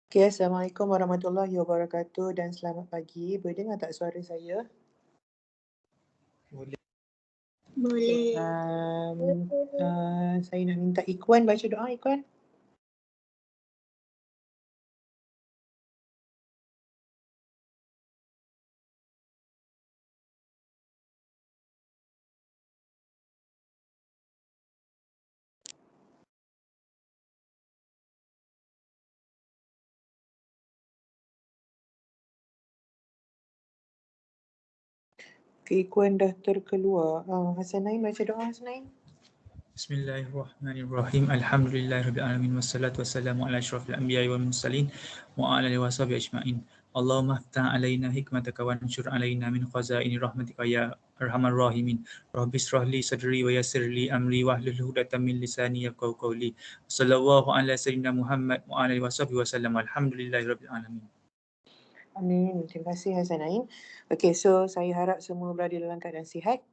Okay, Assalamualaikum warahmatullahi wabarakatuh dan selamat pagi. Boleh dengar tak suara saya? Boleh. Boleh. Saya nak minta Ikhwan baca doa, Ikhwan. Okay, Ikhwan dah terkeluar. Hasanain baca doa, Hasanain. Bismillahirrahmanirrahim. Alhamdulillahirabbil alamin wassalatu wassalamu ala asyrafil anbiya'i wal mursalin wa ala alihi washabihi ajma'in. Allahumma aftah alaina hikmataka wa anshur alaina min khazaini rahmatika ya arhamar rahimin. Rabbi israh li sadri wa yassir li amri wahlul 'uqdatam min lisani yafqahu qawli. Sallallahu ala sayyidina Muhammad wa ala alihi washabihi wasallam. Alhamdulillahirabbil alamin. Amin. Terima kasih, Hasanain. Okay, so saya harap semua berada dalam keadaan sihat.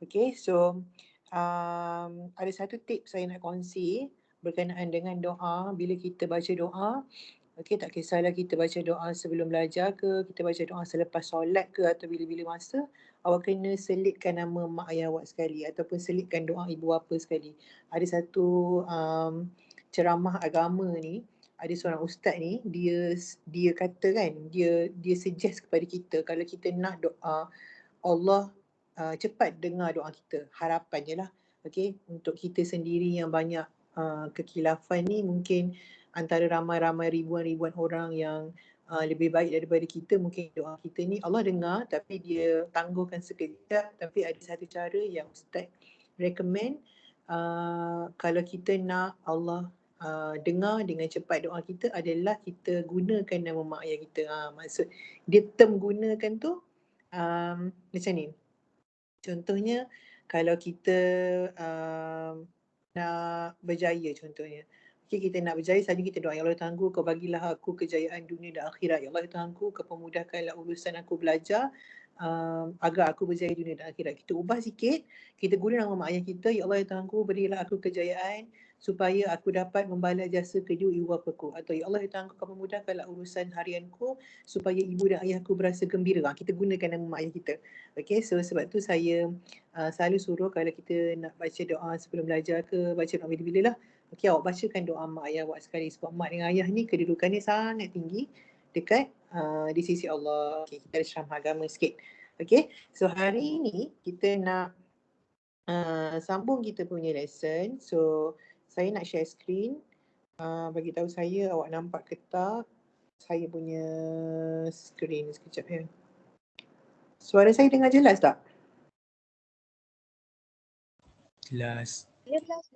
Okay, so ada satu tips saya nak kongsi berkenaan dengan doa. Bila kita baca doa, okay, tak kisahlah kita baca doa sebelum belajar ke, kita baca doa selepas solat ke, atau bila-bila masa, awak kena selitkan nama mak ayah awak sekali ataupun selitkan doa ibu bapa sekali. Ada satu ceramah agama ni, ada seorang ustaz ni, dia kata kan, dia suggest kepada kita kalau kita nak doa, Allah cepat dengar doa kita. Harapan je lah. Okay, untuk kita sendiri yang banyak kekilafan ni, mungkin antara ramai-ramai ribuan-ribuan orang yang lebih baik daripada kita, mungkin doa kita ni Allah dengar tapi dia tangguhkan sekejap. Tapi ada satu cara yang ustaz recommend, kalau kita nak Allah dengar dengan cepat doa kita, adalah kita gunakan nama mak ayah kita. Maksud dia term gunakan tu macam ni. Contohnya kalau kita nak berjaya contohnya. Okay, kita nak berjaya, saja kita doa, ya Allah Tuhanku, kau bagilah aku kejayaan dunia dan akhirat. Ya Allah Tuhanku, kau pemudahkanlah urusan aku belajar agar aku berjaya dunia dan akhirat. Kita ubah sikit, kita guna nama mak ayah kita, ya Allah Tuhanku, berilah aku kejayaan supaya aku dapat membalas jasa kedua ibu bapaku. Atau ya Allah Tuhanku, kau memudahkanlah urusan harianku supaya ibu dan ayahku berasa gembira. Kita gunakan nama mak ayah kita. Okay, so sebab tu saya selalu suruh kalau kita nak baca doa sebelum belajar ke, baca doa bila-bila lah, okay, awak bacakan doa mak ayah awak sekali. Sebab mak dengan ayah ni kedudukannya sangat tinggi dekat di sisi Allah. Okay, kita ada ceramah agama sikit. Okay, so hari ni kita nak sambung kita punya lesson. So saya nak share screen, bagi tahu saya awak nampak ke tak saya punya screen sekejap ya. Suara saya dengar jelas tak? Jelas.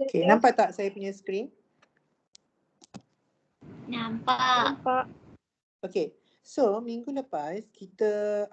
Okay, nampak tak saya punya screen? Nampak. Okay, so minggu lepas kita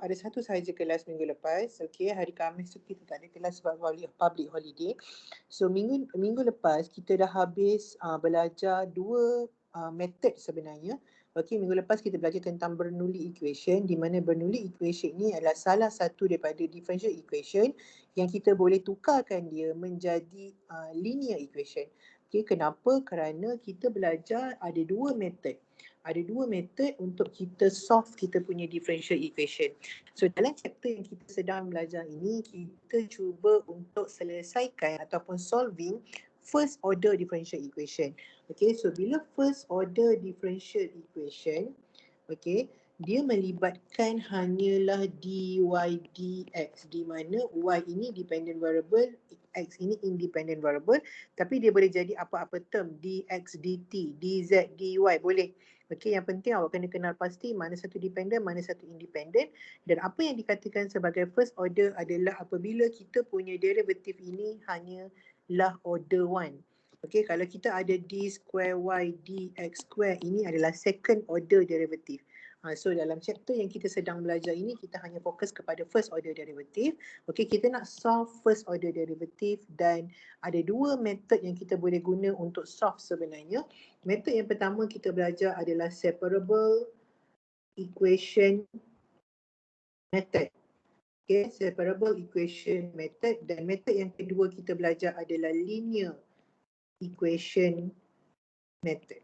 ada satu sahaja kelas minggu lepas. Okay, hari Khamis tu kita tak ada kelas sebab public holiday. So minggu lepas kita dah habis belajar dua method sebenarnya. Okay, minggu lepas kita belajar tentang Bernoulli equation, di mana Bernoulli equation ni adalah salah satu daripada differential equation yang kita boleh tukarkan dia menjadi linear equation. Okay, kenapa? Kerana kita belajar ada dua method. Ada dua method untuk kita solve kita punya differential equation. So dalam chapter yang kita sedang belajar ini, kita cuba untuk selesaikan ataupun solving first order differential equation. Okay, so bila first order differential equation, okay, dia melibatkan hanyalah dy dx, di mana y ini dependent variable, x ini independent variable, tapi dia boleh jadi apa-apa term, dx dt, dz dy, boleh. Okay, yang penting awak kena kenal pasti mana satu dependent, mana satu independent. Dan apa yang dikatakan sebagai first order adalah apabila kita punya derivative ini hanyalah order 1. Okay, kalau kita ada d square y dx square, ini adalah second order derivative. So dalam chapter yang kita sedang belajar ini, kita hanya fokus kepada first order derivative. Okay, kita nak solve first order derivative dan ada dua method yang kita boleh guna untuk solve sebenarnya. Method yang pertama kita belajar adalah separable equation method. Okay, separable equation method, dan method yang kedua kita belajar adalah linear equation method.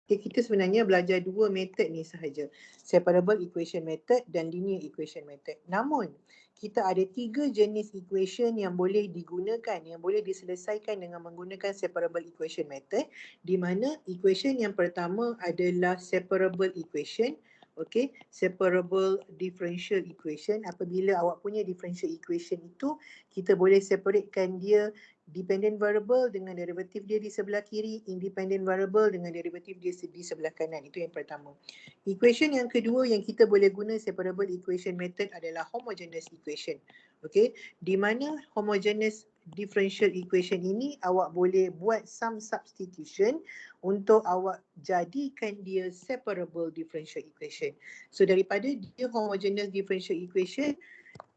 Okay, kita sebenarnya belajar dua method ni sahaja. Separable equation method dan linear equation method. Namun, kita ada 3 jenis equation yang boleh digunakan, yang boleh diselesaikan dengan menggunakan separable equation method, di mana equation yang pertama adalah separable equation. Okay, separable differential equation. Apabila awak punya differential equation itu, kita boleh separatekan dia dependent variable dengan derivatif dia di sebelah kiri, independent variable dengan derivatif dia di sebelah kanan. Itu yang pertama. Equation yang kedua yang kita boleh guna separable equation method adalah homogeneous equation. Okay, di mana homogeneous differential equation ini awak boleh buat some substitution untuk awak jadikan dia separable differential equation. So daripada dia homogeneous differential equation,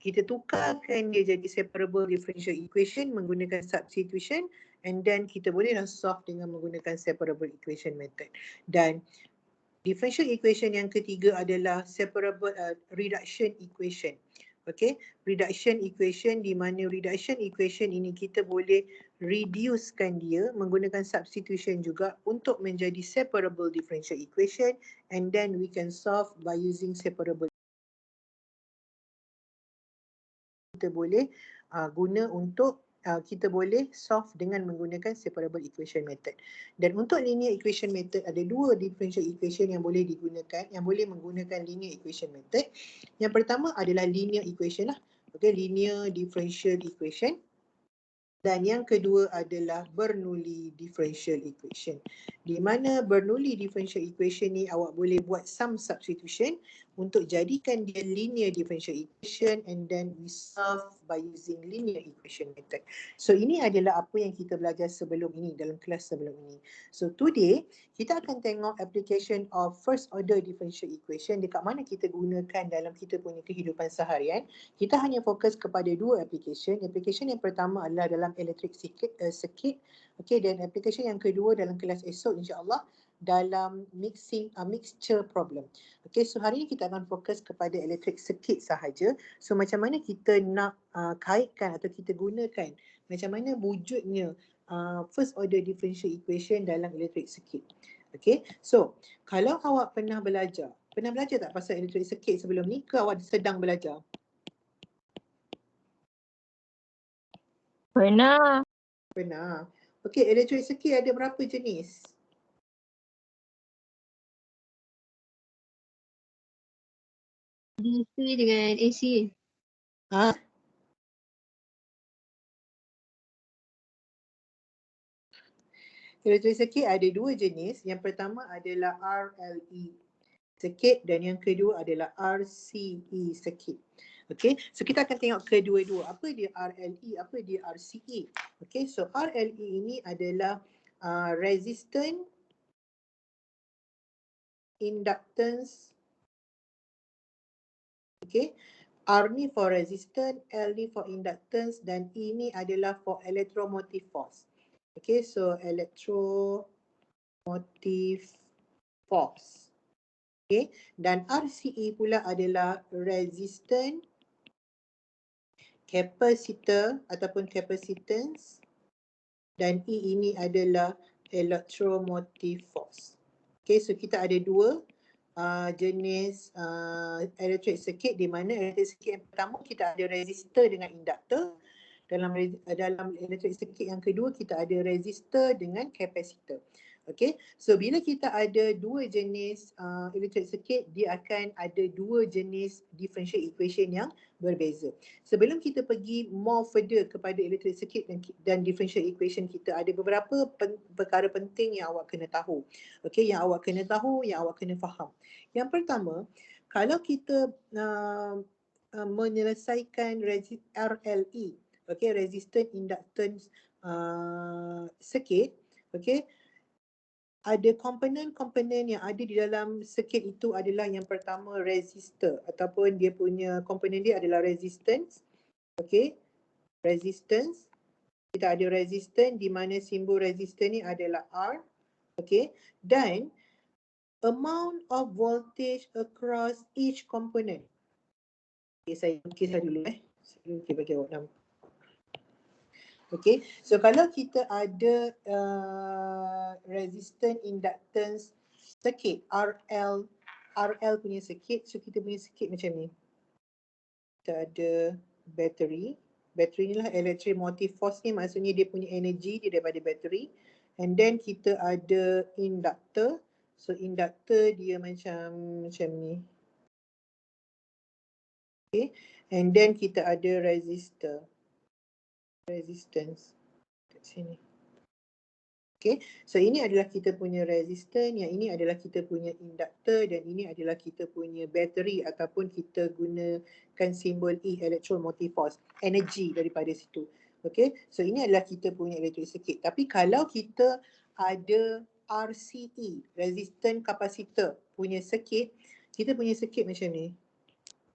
kita tukarkan dia jadi separable differential equation menggunakan substitution, and then kita bolehlah solve dengan menggunakan separable equation method. Dan differential equation yang ketiga adalah separable reduction equation. Okay, reduction equation, di mana reduction equation ini kita boleh reducekan dia menggunakan substitution juga untuk menjadi separable differential equation, and then we can solve by using separable. Kita boleh guna untuk kita boleh solve dengan menggunakan separable equation method. Dan untuk linear equation method ada dua differential equation yang boleh digunakan, yang boleh menggunakan linear equation method. Yang pertama adalah linear equation lah. Okay, linear differential equation. Dan yang kedua adalah Bernoulli differential equation. Di mana Bernoulli differential equation ni awak boleh buat some substitution untuk jadikan dia linear differential equation, and then we solve by using linear equation method. So ini adalah apa yang kita belajar sebelum ini, dalam kelas sebelum ini. So today kita akan tengok application of first order differential equation dekat mana kita gunakan dalam kita punya kehidupan seharian. Kita hanya fokus kepada dua application. Application yang pertama adalah dalam electric circuit. Okay, dan application yang kedua dalam kelas esok insya-Allah dalam mixture problem. Okay, so hari ini kita akan fokus kepada electric circuit sahaja. So macam mana kita nak kaitkan atau kita gunakan, macam mana wujudnya first order differential equation dalam electric circuit. Okay, so kalau awak pernah belajar tak pasal electric circuit sebelum ni, ke awak sedang belajar? Pernah. Pernah. Okey, electric circuit ada berapa jenis? DC dengan AC. Ha? Electric circuit ada dua jenis. Yang pertama adalah RLE circuit dan yang kedua adalah RCE circuit. Okay, so kita akan tengok kedua-dua. Apa dia RLE, apa dia RCE. Okay, so RLE ini adalah resistance, inductance. Okay, R ni for resistance, L ni for inductance, dan E ni adalah for electromotive force. Okay, so electromotive force. Okay, dan RCE pula adalah resistance, capacitor ataupun capacitance, dan E ini adalah electromotive force. Okay, so kita ada dua jenis electric circuit, di mana electric circuit yang pertama kita ada resistor dengan inductor. Dalam electric circuit yang kedua kita ada resistor dengan capacitor. Okay, so bila kita ada dua jenis electric circuit, dia akan ada dua jenis differential equation yang berbeza. Sebelum kita pergi more further kepada electric circuit dan differential equation, kita ada beberapa perkara penting yang awak kena tahu. Okay, yang awak kena tahu, yang awak kena faham. Yang pertama, kalau kita menyelesaikan RLE, okay, resistance inductance circuit, okay, ada komponen-komponen yang ada di dalam circuit itu adalah yang pertama resistor, ataupun dia punya komponen dia adalah resistance. Okay, resistance. Kita ada resistance di mana simbol resistance ni adalah R. Okay, dan amount of voltage across each component. Okay, saya lukislah dulu Saya bagi awak nampak. Okay, so kalau kita ada resistance, inductance Circuit RL punya circuit. So kita punya circuit macam ni. Kita ada battery. Battery ni lah electric motive force ni, maksudnya dia punya energy dia daripada battery. And then kita ada inductor. So inductor dia macam ni. Okay. And then kita ada resistor. Resistance kat sini. Okay, so ini adalah kita punya resistor, yang ini adalah kita punya inductor, dan ini adalah kita punya battery ataupun kita gunakan simbol E, electromotive force, energy daripada situ. Okay, so ini adalah kita punya electric circuit. Tapi kalau kita ada RCE, resistant capacitor punya circuit, kita punya circuit macam ni.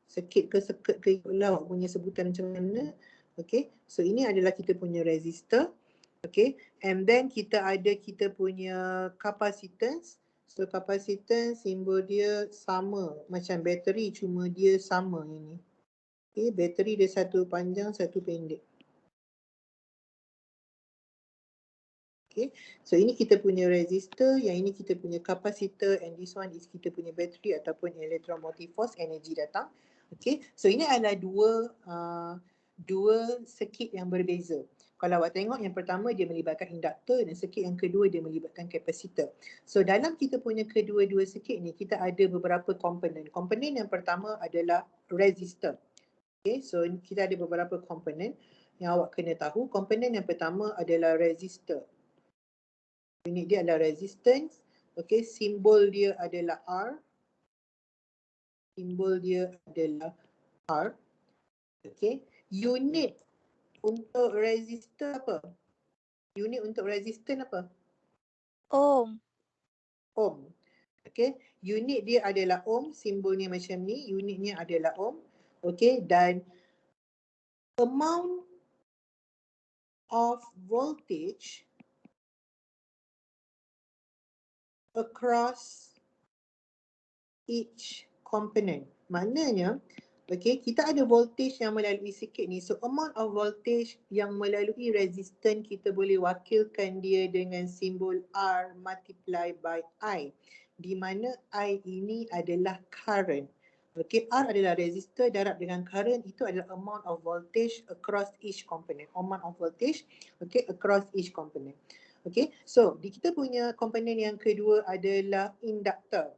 Circuit ke circuit ke ikutlah punya sebutan macam mana. Okay, so ini adalah kita punya resistor. Okay, and then kita ada kita punya capacitance. So capacitance simbol dia sama macam bateri, cuma dia sama ini. Okay, bateri dia satu panjang satu pendek. Okay, so ini kita punya resistor, yang ini kita punya capacitor, and this one is kita punya bateri ataupun electromotive force, energy datang. Okay, so ini adalah dua circuit yang berbeza. Kalau awak tengok, yang pertama dia melibatkan induktor, dan circuit yang kedua dia melibatkan kapasitor. So dalam kita punya kedua-dua circuit ni, kita ada beberapa komponen. Komponen yang pertama adalah resistor. Okay, so kita ada beberapa komponen yang awak kena tahu. Komponen yang pertama adalah resistor. Unit dia adalah resistance. Okay, simbol dia adalah R. Simbol dia adalah R. Okay, unit untuk resistor apa? Unit untuk resistor apa? Ohm. Ohm. Okay, unit dia adalah ohm, simbolnya macam ni, unitnya adalah ohm. Okay, dan amount of voltage across each component. Maknanya, okay, kita ada voltage yang melalui circuit ni. So amount of voltage yang melalui resistor kita boleh wakilkan dia dengan simbol R multiply by I, di mana I ini adalah current. Okay, R adalah resistor darab dengan current, itu adalah amount of voltage across each component. Amount of voltage, okay, across each component. Okay, so di kita punya komponen yang kedua adalah inductor.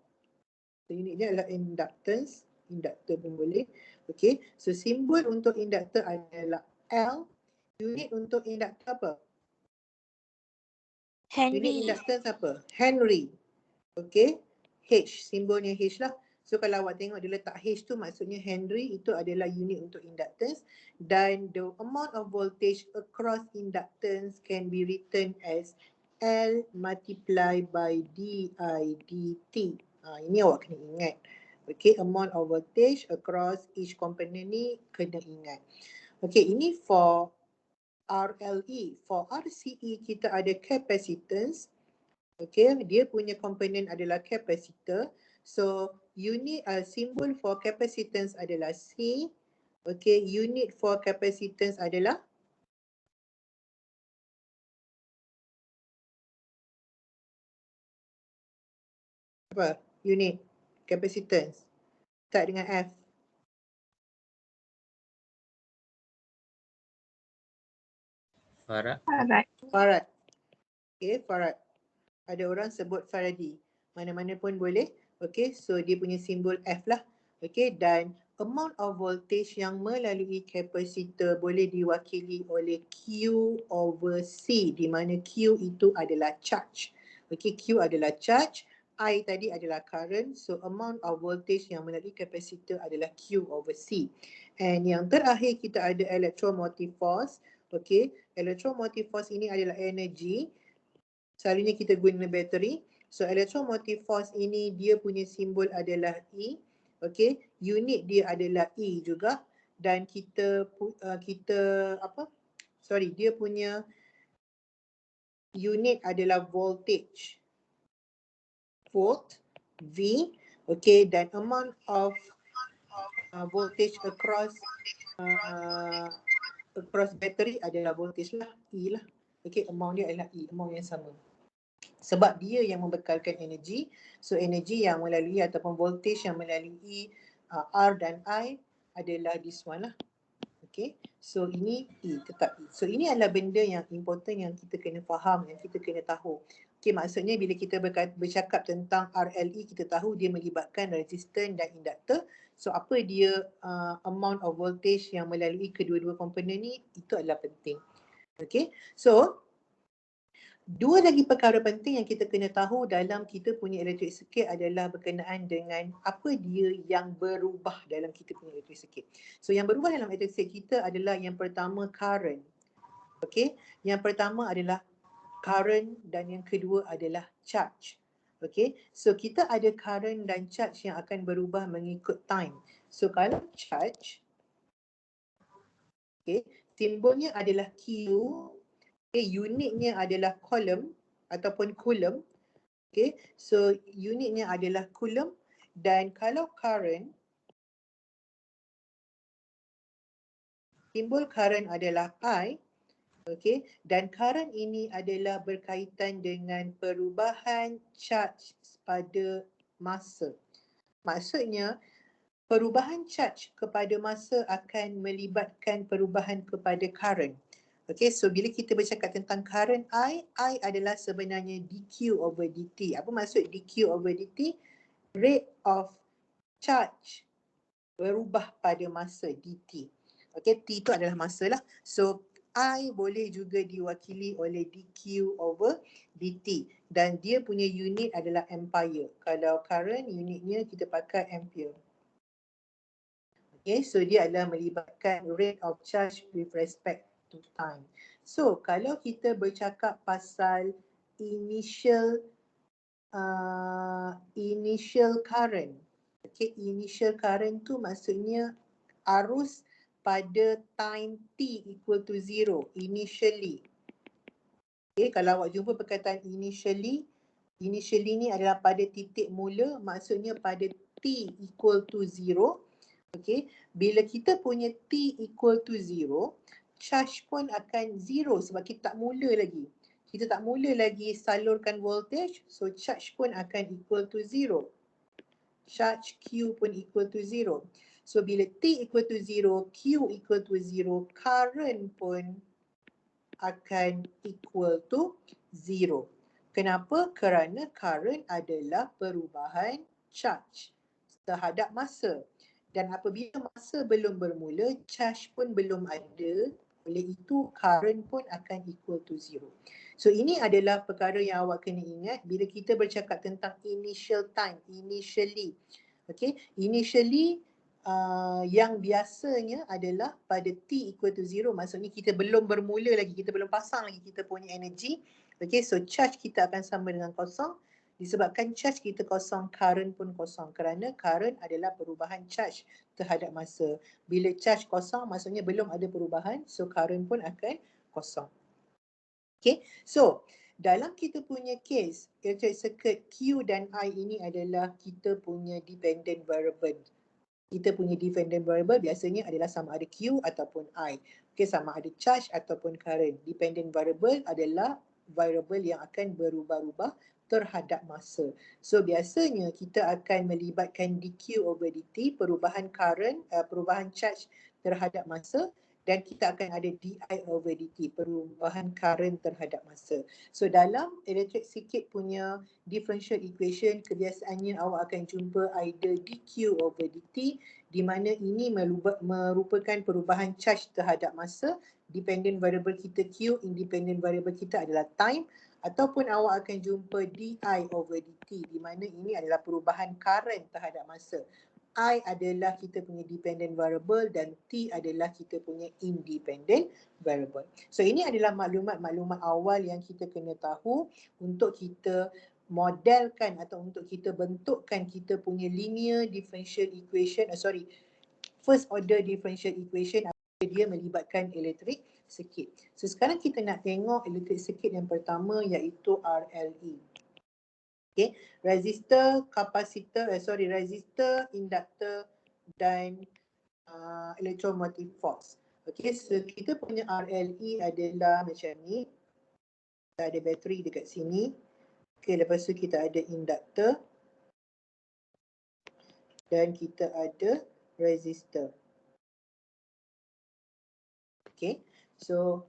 So unit dia adalah inductance, inductor pun boleh. Okay, so simbol untuk inductor adalah L. Unit untuk inductor apa? Unit Henry. inductance apa? Henry. Okay, H, simbolnya H lah. So kalau awak tengok dia letak H tu, maksudnya Henry itu adalah unit untuk inductance, dan the amount of voltage across inductance can be written as L multiply by di dt. Ini awak kena ingat. Okay, amount of voltage across each component ni kena ingat. Okay, ini for RLE. For RCE kita ada capacitance. Okay, dia punya komponen adalah capacitor. So unit simbol for capacitance adalah C. Okay, unit for capacitance adalah apa? Unit capacitance. Start dengan F. Farad. Farad. Okay, Farad. Ada orang sebut Faraday. Mana-mana pun boleh. Okay, so dia punya simbol F lah. Okay, dan amount of voltage yang melalui kapasitor boleh diwakili oleh Q over C, di mana Q itu adalah charge. Okay, Q adalah charge, I tadi adalah current, so amount of voltage yang melalui kapasitor adalah Q over C. And yang terakhir kita ada electromotive force. Okay, electromotive force ini adalah energy. Selalunya kita guna bateri. So electromotive force ini dia punya simbol adalah E. Okay, unit dia adalah E juga, dan dia punya unit adalah voltage. Volt, V. Okay, dan amount of voltage across battery adalah voltage lah, E lah. Okay, amount dia adalah E, amount yang sama. Sebab dia yang membekalkan energi. So energi yang melalui ataupun voltage yang melalui R dan I adalah this one lah. Okay, so ini E, tetap E. So ini adalah benda yang important yang kita kena faham, yang kita kena tahu. Okay, maksudnya bila kita bercakap tentang RLE, kita tahu dia melibatkan resistor dan induktor. So apa dia amount of voltage yang melalui kedua-dua komponen ni, itu adalah penting. Okay, so dua lagi perkara penting yang kita kena tahu dalam kita punya elektrik circuit adalah berkenaan dengan apa dia yang berubah dalam kita punya elektrik circuit. So yang berubah dalam elektrik circuit kita adalah yang pertama current. Okay, yang pertama adalah current dan yang kedua adalah charge. Okay, so kita ada current dan charge yang akan berubah mengikut time. So kalau charge, okay, simbolnya adalah Q. Okay, unitnya adalah coulomb ataupun coulomb. Okay, so unitnya adalah coulomb, dan kalau current, simbol current adalah I. Okay, dan current ini adalah berkaitan dengan perubahan charge pada masa. Maksudnya perubahan charge kepada masa akan melibatkan perubahan kepada current. Okay, so bila kita bercakap tentang current I adalah sebenarnya dQ over dt. Apa maksud dQ over dt? Rate of charge berubah pada masa dt. Okay, T itu adalah masa lah. So I boleh juga diwakili oleh dQ over dt. Dan dia punya unit adalah ampere. Kalau current, unitnya kita pakai ampere. Okay, so dia adalah melibatkan rate of charge with respect to time. So kalau kita bercakap pasal initial current, okay, initial current tu maksudnya arus pada time t equal to 0 initially. Okay, kalau awak jumpa perkataan initially ni adalah pada titik mula, maksudnya pada t equal to 0. Okay, bila kita punya T equal to 0, charge pun akan 0 sebab kita tak mula lagi. Kita tak mula lagi salurkan voltage, so charge pun akan equal to 0. Charge Q pun equal to 0. So bila T equal to 0, Q equal to 0, current pun akan equal to 0. Kenapa? Kerana current adalah perubahan charge terhadap masa. Dan apabila masa belum bermula, charge pun belum ada. Oleh itu, current pun akan equal to 0. So ini adalah perkara yang awak kena ingat bila kita bercakap tentang initial time, initially. Okay, initially yang biasanya adalah pada T equal to 0, maksudnya kita belum bermula lagi, kita belum pasang lagi kita punya energi. Okay, so charge kita akan sama dengan kosong. Disebabkan charge kita kosong, current pun kosong kerana current adalah perubahan charge terhadap masa. Bila charge kosong, maksudnya belum ada perubahan, so current pun akan kosong. Okay, so dalam kita punya case, electric circuit Q dan I ini adalah kita punya dependent variable. Kita punya dependent variable biasanya adalah sama ada Q ataupun I. Okay, sama ada charge ataupun current. Dependent variable adalah variable yang akan berubah-ubah terhadap masa. So biasanya kita akan melibatkan dQ over dt, perubahan current, perubahan charge terhadap masa, dan kita akan ada di over dt, perubahan current terhadap masa. So dalam electric circuit punya differential equation, kebiasaannya awak akan jumpa either dQ over dt, di mana ini merupakan perubahan charge terhadap masa. Dependent variable kita Q, independent variable kita adalah time, ataupun awak akan jumpa di over dt, di mana ini adalah perubahan current terhadap masa. I adalah kita punya dependent variable dan T adalah kita punya independent variable. So ini adalah maklumat-maklumat awal yang kita kena tahu untuk kita modelkan atau untuk kita bentukkan kita punya linear differential equation, first order differential equation apabila dia melibatkan elektrik circuit. So sekarang kita nak tengok elektrik circuit yang pertama, iaitu RLE. Okay, resistor, resistor, induktor dan electromotive force. Okay, so kita punya RLE adalah macam ni. Kita ada bateri dekat sini. Okay, lepas tu kita ada inductor dan kita ada resistor. Okay, so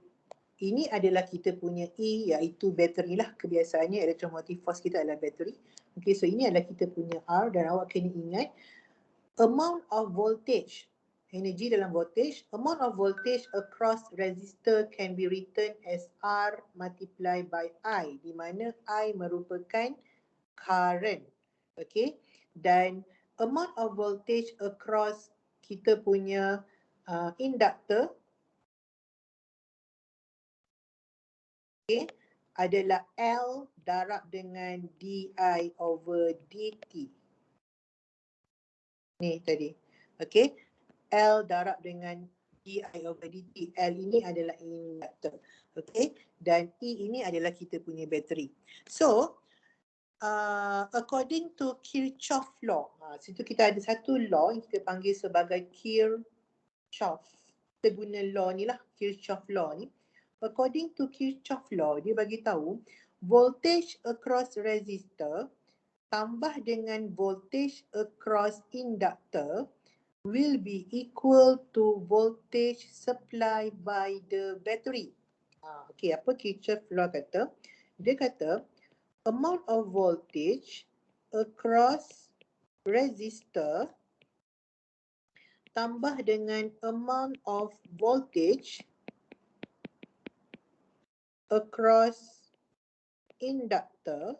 ini adalah kita punya E, iaitu bateri lah. Kebiasaannya electromotive force kita adalah bateri. Okay, so ini adalah kita punya R dan awak kena ingat amount of voltage, energi dalam voltage, amount of voltage across resistor can be written as R multiplied by I, di mana I merupakan current. Okay, dan amount of voltage across kita punya inductor, okay, adalah L darab dengan DI over DT. Ni tadi. Okay, L darab dengan DI over DT. L ini adalah inductor. Okay, dan E ini adalah kita punya bateri. So, according to Kirchhoff law, situ kita ada satu law yang kita panggil sebagai Kirchhoff. Kita guna law ni lah, Kirchhoff law ni. According to Kirchhoff law, dia bagi tahu voltage across resistor tambah dengan voltage across inductor will be equal to voltage supply by the battery. Okay, apa Kirchhoff law kata? Dia kata amount of voltage across resistor tambah dengan amount of voltage across inductor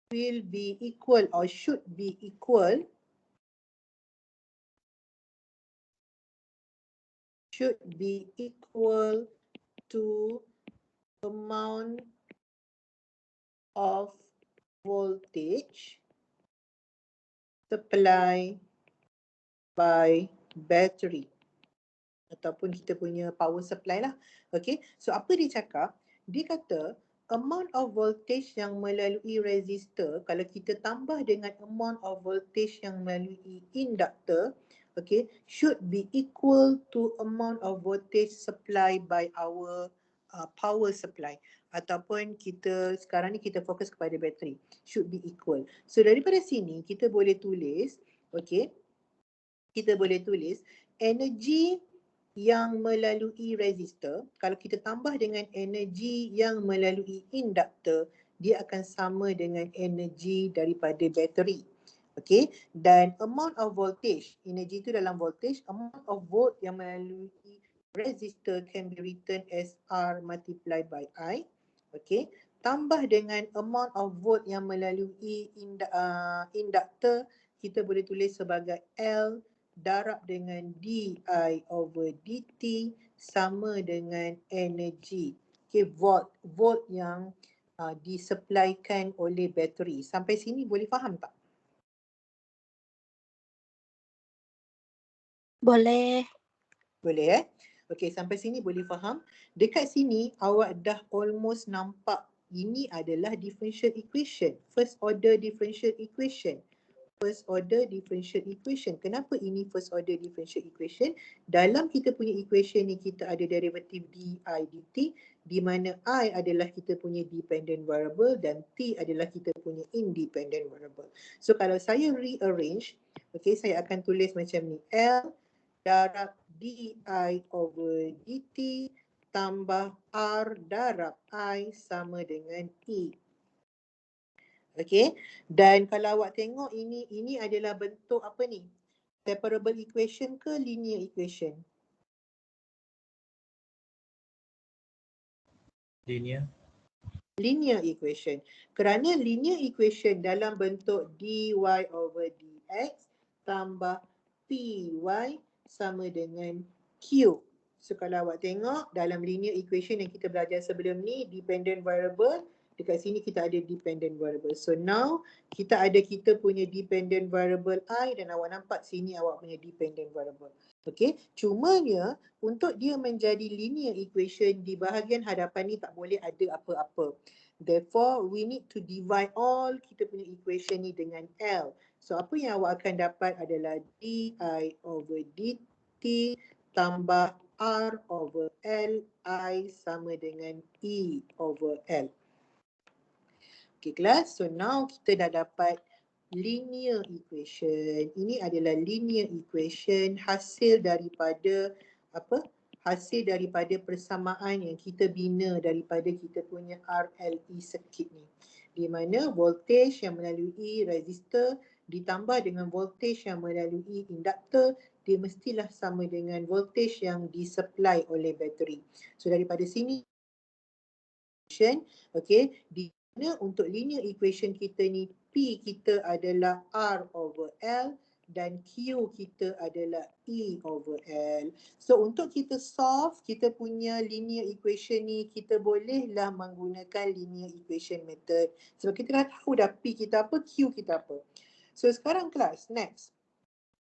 will be equal or should be equal to amount of voltage supply by battery ataupun kita punya power supply lah. Okay, so apa dia cakap? Dia kata amount of voltage yang melalui resistor kalau kita tambah dengan amount of voltage yang melalui inductor, okay, should be equal to amount of voltage supply by our power supply, ataupun kita sekarang ni kita fokus kepada bateri, should be equal. So daripada sini kita boleh tulis, okay, kita boleh tulis energi yang melalui resistor, kalau kita tambah dengan energi yang melalui inductor, dia akan sama dengan energi daripada bateri. Okay, dan amount of voltage, energi itu dalam voltage, amount of volt yang melalui resistor can be written as R multiplied by I. Okay, tambah dengan amount of volt yang melalui inductor, kita boleh tulis sebagai L darab dengan DI over DT sama dengan energi. Okay, volt yang disupplykan oleh bateri. Sampai sini boleh faham tak? Boleh. Boleh Okay, sampai sini boleh faham. Dekat sini awak dah almost nampak ini adalah differential equation. First order differential equation. First order differential equation. Kenapa ini first order differential equation? Dalam kita punya equation ni kita ada derivative di dt, di mana I adalah kita punya dependent variable dan t adalah kita punya independent variable. So kalau saya rearrange, okay, saya akan tulis macam ni. L darab di over dt tambah R darab I sama dengan E. Okay, dan kalau awak tengok ini adalah bentuk apa ni? Separable equation ke linear equation? Linear equation. Kerana linear equation dalam bentuk dy over dx tambah py sama dengan q. So kalau awak tengok dalam linear equation yang kita belajar sebelum ni, dependent variable, dekat sini kita ada dependent variable. So now kita ada kita punya dependent variable I dan awak nampak sini awak punya dependent variable. Okay, cumanya untuk dia menjadi linear equation di bahagian hadapan ni tak boleh ada apa-apa. Therefore, we need to divide all kita punya equation ni dengan L. So apa yang awak akan dapat adalah di over dt tambah R over L I sama dengan E over L. Okay kelas, so now kita dah dapat linear equation. Ini adalah linear equation hasil daripada apa? Hasil daripada persamaan yang kita bina daripada kita punya RLE circuit ni. Di mana voltage yang melalui resistor ditambah dengan voltage yang melalui induktor, dia mestilah sama dengan voltage yang disupply oleh bateri. So daripada sini, okay, di mana untuk linear equation kita ni, P kita adalah R over L dan Q kita adalah E over L. So untuk kita solve kita punya linear equation ni, kita bolehlah menggunakan linear equation method. Sebab kita dah tahu dah P kita apa, Q kita apa. So sekarang kelas, next.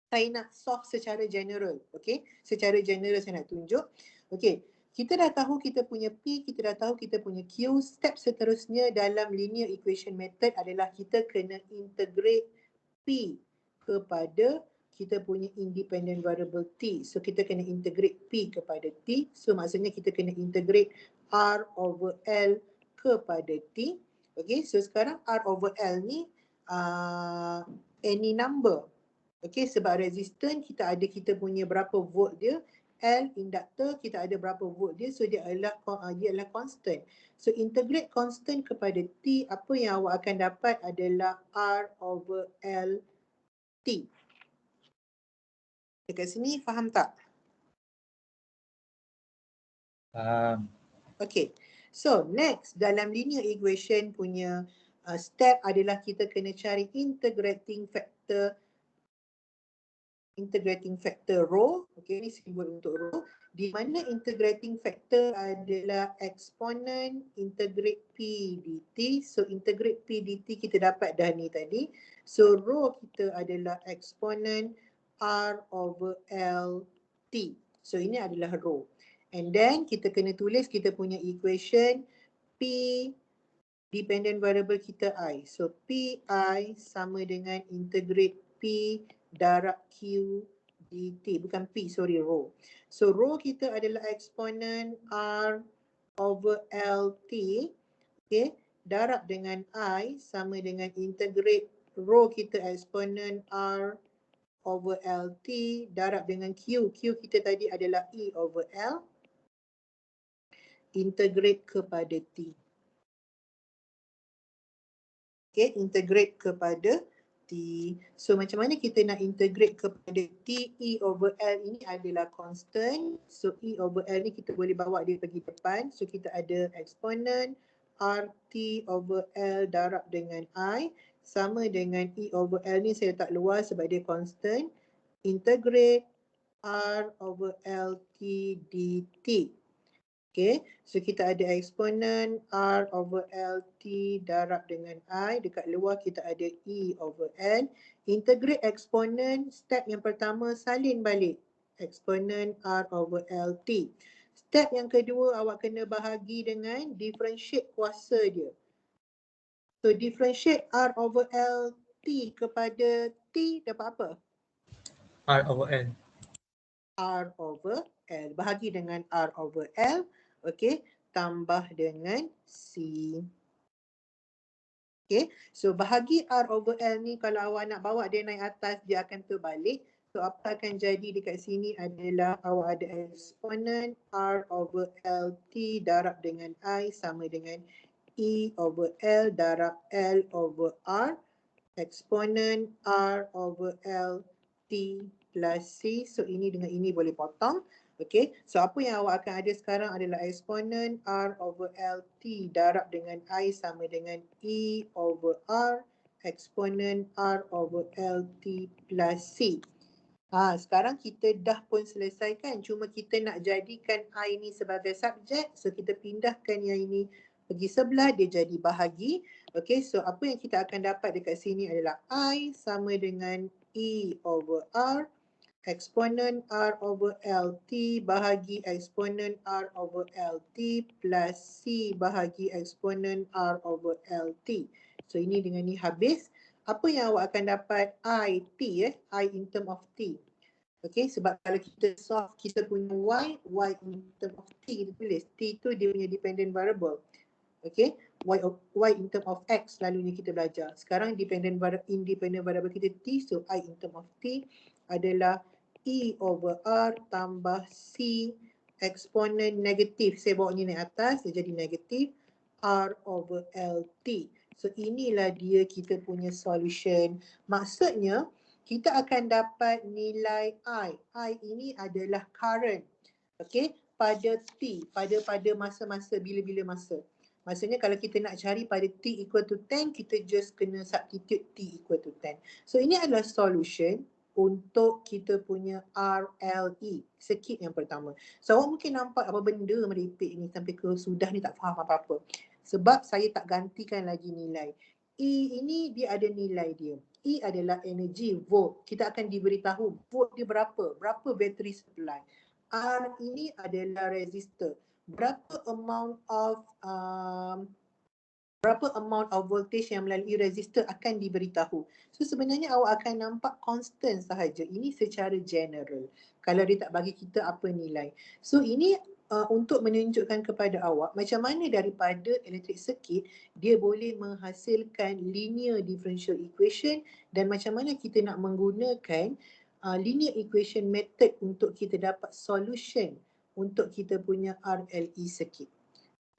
Saya nak solve secara general, okay? Secara general saya nak tunjuk. Okay, kita dah tahu kita punya P, kita dah tahu kita punya Q. Step seterusnya dalam linear equation method adalah kita kena integrate P kepada kita punya independent variable T. So kita kena integrate P kepada T. So maksudnya kita kena integrate R over L kepada T. Okay, so sekarang R over L ni any number. Okay, sebab resistor kita ada kita punya berapa volt dia, L induktor kita ada berapa volt dia, so dia adalah constant. So integrate constant kepada T, apa yang awak akan dapat adalah R over L T. Dekat sini faham tak? Okay, so next dalam linear equation punya step adalah kita kena cari integrating factor rho. Okay, ni simbol untuk rho. Di mana integrating factor adalah eksponen integrate P dt. So integrate P dt kita dapat dah ni tadi. So rho kita adalah eksponen R over L T. So ini adalah rho. And then kita kena tulis kita punya equation P dependent variable kita I. So Pi sama dengan integrate P darab Q dt. Bukan P, sorry, rho. So rho kita adalah eksponen R over LT. Okay, darab dengan I sama dengan integrate rho kita eksponen R over LT darab dengan Q. Q kita tadi adalah E over L. Integrate kepada T. Okay, integrate kepada T. So macam mana kita nak integrate kepada T? E over L ini adalah constant. So E over L ni kita boleh bawa dia pergi depan. So kita ada eksponen RT over L darab dengan I sama dengan E over L ni saya letak luar sebab dia constant. Integrate R over LT dt. Okay, so kita ada eksponen R over LT darab dengan I. Dekat luar kita ada E over N. Integrate eksponen, step yang pertama salin balik eksponen R over LT. Step yang kedua awak kena bahagi dengan differentiate kuasa dia. So differentiate R over LT kepada T dapat apa? R over L. R over L. Bahagi dengan R over L. Okay, tambah dengan C. Okay, so bahagi R over L ni kalau awak nak bawa dia naik atas, dia akan terbalik. So apa akan jadi dekat sini adalah awak ada eksponen R over LT darab dengan I sama dengan E over L darab L over R. Eksponen R over LT plus C. So ini dengan ini boleh potong. Okay, so apa yang awak akan ada sekarang adalah eksponen R over LT darab dengan I sama dengan E over R, eksponen R over LT plus C. Sekarang kita dah pun selesaikan, cuma kita nak jadikan I ni sebagai subjek, so kita pindahkan yang ini pergi sebelah, dia jadi bahagi. Okay, so apa yang kita akan dapat dekat sini adalah I sama dengan E over R, eksponen R over LT bahagi eksponen R over LT plus C bahagi eksponen R over LT. So ini dengan ni habis. Apa yang awak akan dapat? I in term of T. Okay, sebab kalau kita solve kita punya Y in term of T kita tulis. T tu dia punya dependent variable. Okay, Y in term of X selalunya kita belajar. Sekarang independent variable kita T, so I in term of T adalah E over R tambah C eksponen negatif. Saya bawa ni naik atas, dia jadi negatif R over LT. So inilah dia kita punya solution. Maksudnya kita akan dapat nilai I. I ini adalah current. Okay, pada T, pada masa-masa bila-bila masa. Maksudnya kalau kita nak cari pada T equal to 10, kita just kena substitute T equal to 10. So ini adalah solution untuk kita punya RLE, circuit yang pertama. So awak mungkin nampak apa benda merepek ni sampai ke sudah ni tak faham apa-apa. Sebab saya tak gantikan lagi nilai. E ini dia ada nilai dia. E adalah energy, volt. Kita akan diberitahu volt dia berapa battery supply. R ini adalah resistor. Berapa amount of voltage yang melalui resistor akan diberitahu. So sebenarnya awak akan nampak constant sahaja. Ini secara general. Kalau dia tak bagi kita apa nilai. So ini untuk menunjukkan kepada awak macam mana daripada electric circuit dia boleh menghasilkan linear differential equation dan macam mana kita nak menggunakan linear equation method untuk kita dapat solution untuk kita punya RLE circuit.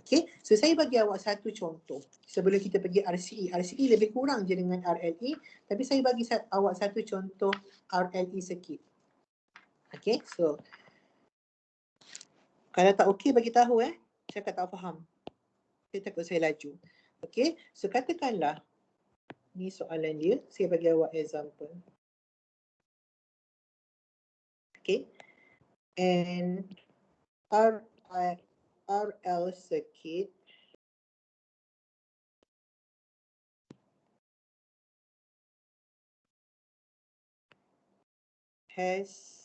Okay, so saya bagi awak satu contoh sebelum kita pergi RCE. RCE lebih kurang je dengan RLE, tapi saya bagi awak satu contoh RLE circuit. Okay, so kalau tak okey bagi tahu saya tak faham. Saya takut saya laju. Okay, so katakanlah ni soalan dia, saya bagi awak example. Okay, and RL circuit has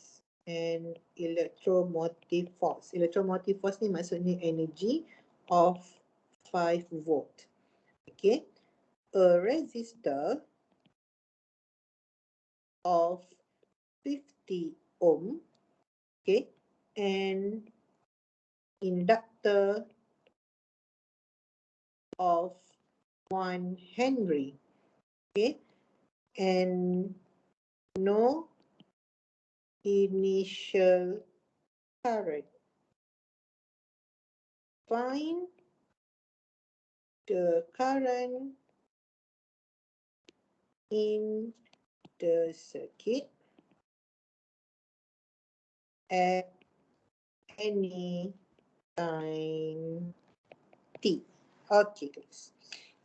an electromotive force. Electromotive force ni maksudnya energy of 5 volt. Okay, a resistor of 50 ohm, okay, and inductor of 1 Henry, okay, and no initial current. Find the current in the circuit at any time T. Okay guys.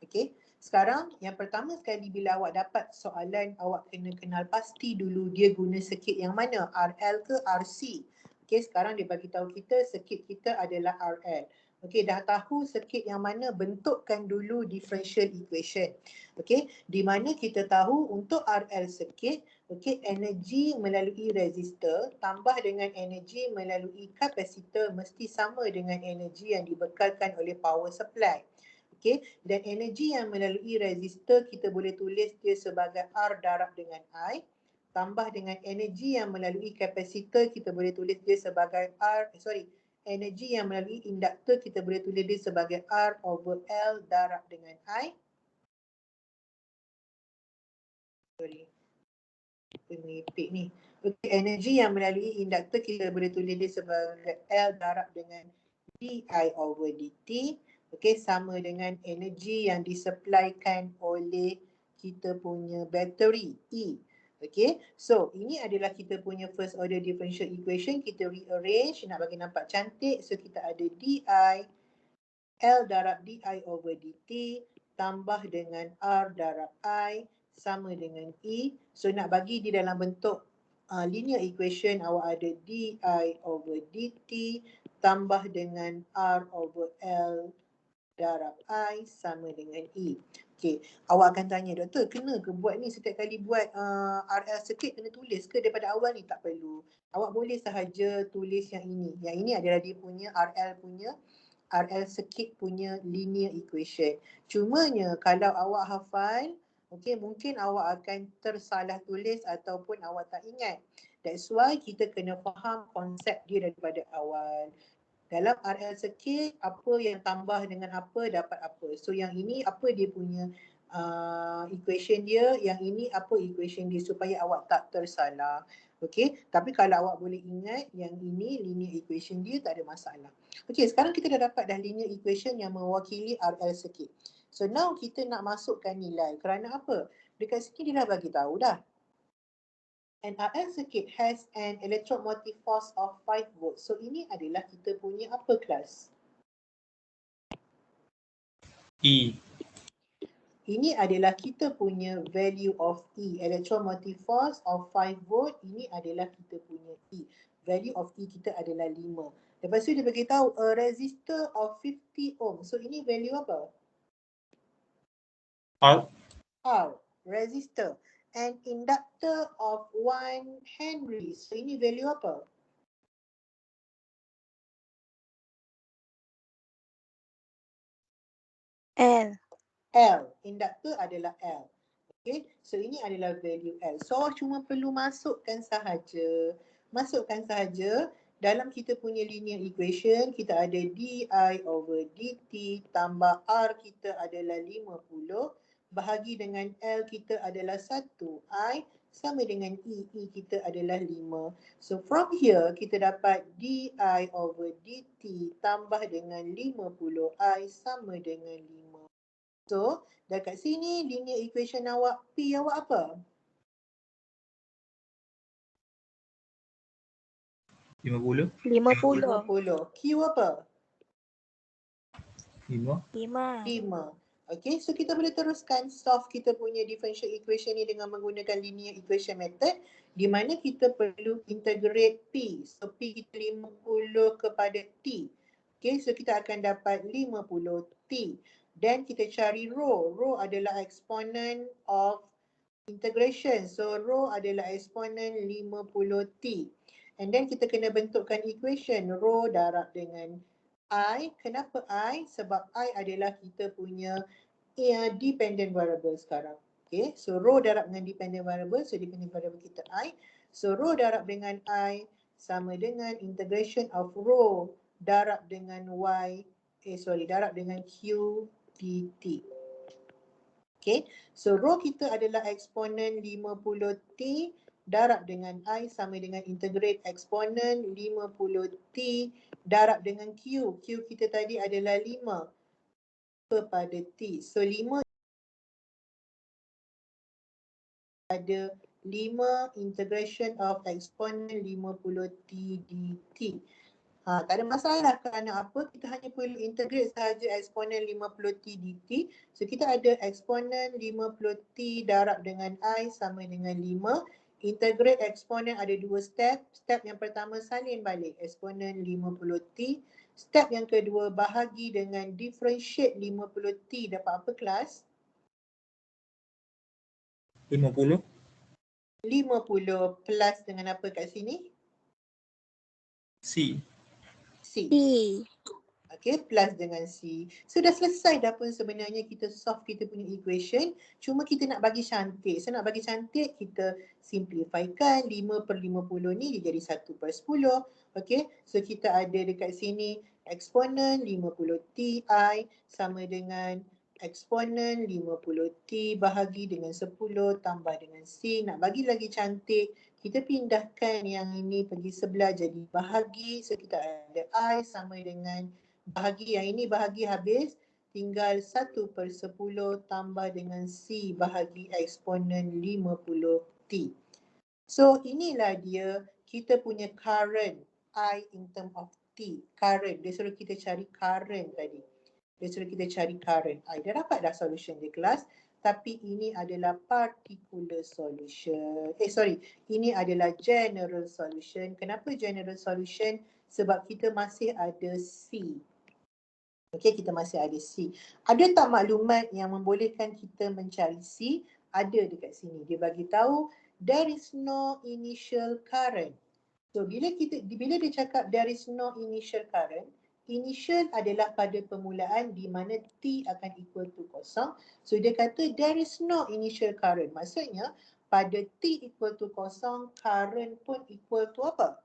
Okay. Sekarang yang pertama sekali bila awak dapat soalan, awak kena kenal pasti dulu dia guna sirkuit yang mana, RL ke RC. Okay, sekarang dia bagi tahu kita sirkuit kita adalah RL. Okay, dah tahu sirkuit yang mana, bentukkan dulu differential equation. Okay, di mana kita tahu untuk RL sirkuit, okay, energi melalui resistor tambah dengan energi melalui kapasitor mesti sama dengan energi yang dibekalkan oleh power supply. Okay, dan energi yang melalui resistor kita boleh tulis dia sebagai R darab dengan I, tambah dengan energi yang melalui kapasitor kita boleh tulis dia sebagai energi yang melalui induktor kita boleh tulis dia sebagai R over L darab dengan I. Penipik ni. Okay, energi yang melalui induktor kita boleh tulis dia sebagai L darab dengan di over dt. Okay, sama dengan energi yang disupplykan oleh kita punya bateri E. Okay, so ini adalah kita punya first order differential equation. Kita rearrange nak bagi nampak cantik. So kita ada di L darab di over dt tambah dengan R darab I sama dengan E. So nak bagi di dalam bentuk linear equation, awak ada di over dt tambah dengan R over L darab I sama dengan E. Okay, awak akan tanya, doktor kena ke buat ni setiap kali buat RL circuit kena tulis ke daripada awal ni? Tak perlu. Awak boleh sahaja tulis yang ini. Yang ini adalah dia punya RL circuit punya linear equation. Cumanya kalau awak hafal, okay, mungkin awak akan tersalah tulis ataupun awak tak ingat. That's why kita kena faham konsep dia daripada awal. Dalam RL circuit, apa yang tambah dengan apa dapat apa. So yang ini apa dia punya equation dia, yang ini apa equation dia supaya awak tak tersalah. Okey, tapi kalau awak boleh ingat yang ini linear equation dia tak ada masalah. Okey, sekarang kita dah dapat dah linear equation yang mewakili RL circuit. So now kita nak masukkan nilai. Kerana apa? Dekat sini dia dah bagi tahu dah. An RL circuit has an electromotive force of 5 volts. So ini adalah kita punya apa kelas? E. Ini adalah kita punya value of E. Electromotive force of 5 volt. Ini adalah kita punya E. Value of E kita adalah 5. Lepas tu dia beritahu a resistor of 50 ohm. So ini value apa? R. R. Resistor. An inductor of 1 Henry. So ini value apa? L. L. Inductor adalah L. Okay, so ini adalah value L. So cuma perlu masukkan sahaja. Masukkan sahaja dalam kita punya linear equation, kita ada di over dt tambah R kita adalah 50 bahagi dengan L kita adalah 1 I sama dengan E kita adalah 5. So from here kita dapat di over dt tambah dengan 50 I sama dengan 5. So dekat sini linear equation awak P awak apa? 50. 50. Q apa? 5. 5. 5. Okay, so kita boleh teruskan solve kita punya differential equation ni dengan menggunakan linear equation method di mana kita perlu integrate P. So P kita 50 kepada T. Okay, so kita akan dapat 50 T. Dan kita cari rho. Rho adalah exponent of integration. So rho adalah exponent 50 T. And then kita kena bentukkan equation rho darab dengan I. Kenapa I? Sebab I adalah kita punya dependent variable sekarang. Okay, so rho darab dengan dependent variable. So dependent variable kita I. So rho darab dengan I sama dengan integration of rho darab dengan Y. Darab dengan Q dt. Okay, so rho kita adalah eksponen 50T darab dengan I sama dengan integrate eksponen 50T darab dengan Q. Q kita tadi adalah 5 kepada T. So 5 ada 5 integration of eksponen 50T dt. Tak ada masalah kerana apa? Kita hanya perlu integrate sahaja eksponen 50T dt. So kita ada eksponen 50T darab dengan I sama dengan 5. Integrate eksponen ada 2 step. Step yang pertama salin balik eksponen 50T. Step yang kedua bahagi dengan differentiate 50T. Dapat apa kelas? 50. 50 plus dengan apa kat sini? C. C. T. Okay, plus dengan C. So dah selesai dah pun sebenarnya kita solve kita punya equation. Cuma kita nak bagi cantik. So nak bagi cantik kita simplifykan 5 per 50 ni dia jadi 1 per 10. Okay, so kita ada dekat sini eksponen 50Ti sama dengan eksponen 50T bahagi dengan 10 tambah dengan C. Nak bagi lagi cantik, kita pindahkan yang ini pergi sebelah jadi bahagi. So kita ada I sama dengan bahagi, yang ini bahagi habis, tinggal 1 per 10 tambah dengan C bahagi eksponen 50T. So inilah dia kita punya current I in term of T. Current, dia suruh kita cari current tadi. Dia suruh kita cari current I. Dah dapat dah solution di kelas. Tapi ini adalah particular solution. Ini adalah general solution. Kenapa general solution? Sebab kita masih ada C. Okey, kita masih ada C. Ada tak maklumat yang membolehkan kita mencari C? Ada dekat sini. Dia bagi tahu there is no initial current. So bila dia cakap there is no initial current, initial adalah pada permulaan di mana T akan equal to kosong. So dia kata there is no initial current. Maksudnya pada T equal to kosong, current pun equal to apa?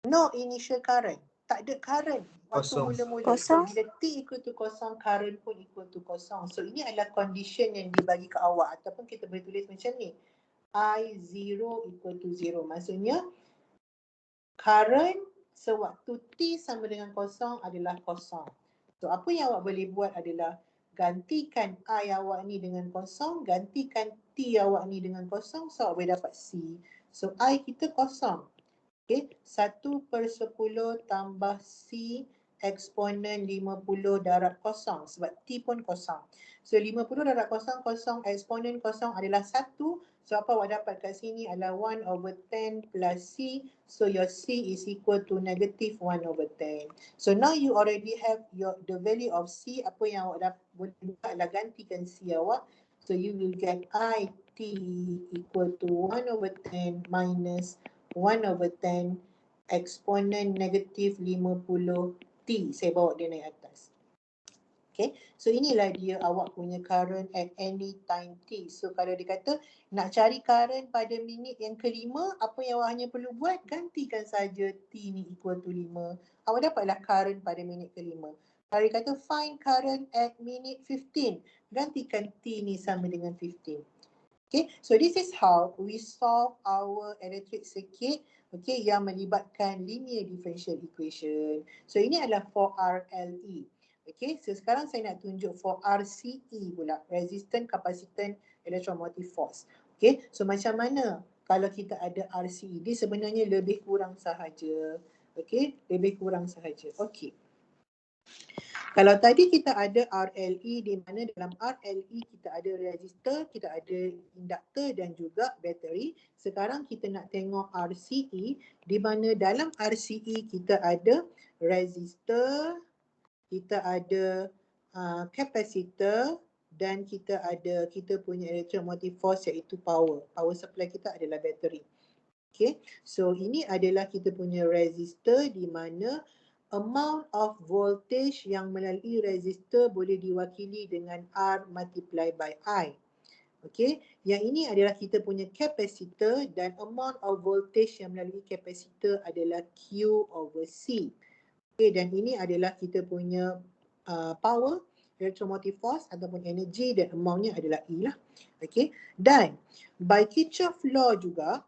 No initial current. Tak ada current waktu Kosong. mula-mula. So Kosong. bila T equal to kosong, current pun equal to kosong. So ini adalah condition yang dibagi ke awak, ataupun kita boleh tulis macam ni. I0 equal to 0. Maksudnya current sewaktu T sama dengan kosong adalah kosong. So apa yang awak boleh buat adalah gantikan I awak ni dengan kosong, gantikan T awak ni dengan kosong, so awak boleh dapat C. So I kita kosong. Okay, 1/10 tambah C eksponen 50 darab kosong, sebab T pun kosong. So 50 darab kosong, kosong, eksponen kosong adalah 1. So apa awak dapat kat sini adalah 1/10 plus C. So your C is equal to negative 1/10. So now you already have the value of C. Apa yang awak boleh buat adalah gantikan C awak. So you will get IT equal to 1/10 minus 1/10 eksponen negatif 50 T. Saya bawa dia naik atas. Okay, so inilah dia awak punya current at any time T. So kalau dia kata nak cari current pada minit yang kelima, apa yang awak hanya perlu buat, gantikan saja T ni equal to 5. Awak dapatlah current pada minit kelima. Kalau dia kata find current at minute 15, gantikan T ni sama dengan 15. Okay, so this is how we solve our electric circuit, okay, yang melibatkan linear differential equation. So ini adalah for RLE. Okay, so sekarang saya nak tunjuk for RCE pula, resistant capacitant electromotive force. Okay, so macam mana kalau kita ada RCE? Dia sebenarnya lebih kurang sahaja. Okay, lebih kurang sahaja. Okay. Kalau tadi kita ada RLE, di mana dalam RLE kita ada resistor, kita ada induktor dan juga bateri. Sekarang kita nak tengok RCE, di mana dalam RCE kita ada resistor, kita ada kapasitor, dan kita punya electromotive force iaitu power. Power supply kita adalah bateri. Okay, so ini adalah kita punya resistor, di mana amount of voltage yang melalui resistor boleh diwakili dengan R multiply by I. Okay, yang ini adalah kita punya kapasitor, dan amount of voltage yang melalui kapasitor adalah Q over C. Okay, dan ini adalah kita punya power, electromotive force ataupun energy, dan amountnya adalah E lah. Okay, dan by Kirchhoff law juga,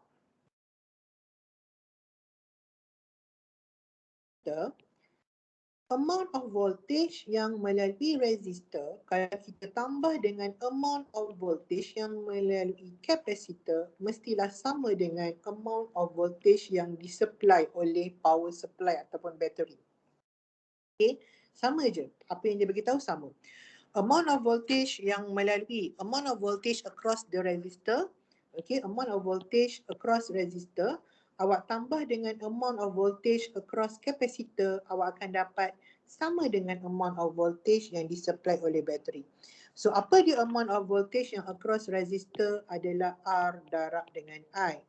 amount of voltage yang melalui resistor, kalau kita tambah dengan amount of voltage yang melalui kapasitor, mestilah sama dengan amount of voltage yang disupply oleh power supply ataupun bateri. Okay, sama je. Apa yang dia beritahu sama. Amount of voltage yang melalui, amount of voltage across the resistor, okay, amount of voltage across resistor, awak tambah dengan amount of voltage across capacitor, awak akan dapat sama dengan amount of voltage yang disupply oleh bateri. So apa dia amount of voltage yang across resistor adalah R darab dengan I.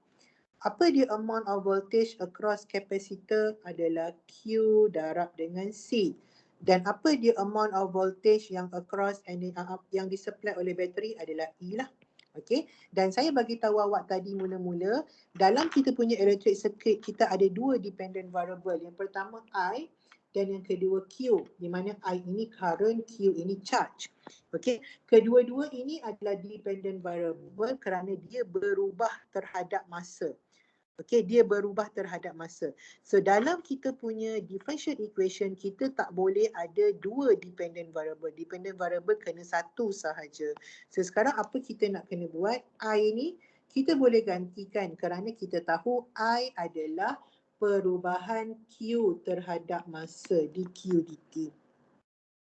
Apa dia amount of voltage across capacitor adalah Q darab dengan C. Dan apa dia amount of voltage yang across yang disupply oleh bateri adalah E lah. Okay, dan saya bagi tahu awak tadi mula-mula, dalam kita punya electric circuit kita ada dua dependent variable. Yang pertama I dan yang kedua Q, di mana I ini current, Q ini charge. Okay, kedua-dua ini adalah dependent variable kerana dia berubah terhadap masa. Okay, dia berubah terhadap masa. So dalam kita punya differential equation, kita tak boleh ada dua dependent variable. Dependent variable kena satu sahaja. So sekarang apa kita nak kena buat? I ni kita boleh gantikan kerana kita tahu I adalah perubahan Q terhadap masa, dQ dt.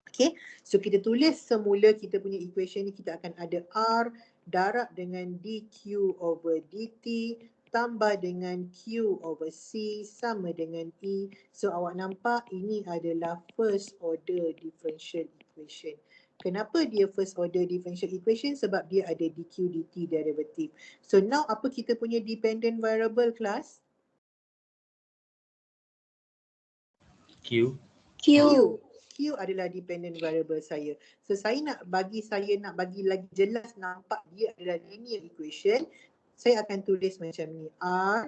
Okay, so kita tulis semula kita punya equation ni, kita akan ada R darab dengan dQ over dt tambah dengan Q over C sama dengan E. So awak nampak ini adalah first order differential equation. Kenapa dia first order differential equation? Sebab dia ada dQ dt derivative. So now apa kita punya dependent variable kelas? Q. Q adalah dependent variable saya. So saya nak bagi lagi jelas nampak dia adalah linear equation, saya akan tulis macam ni. R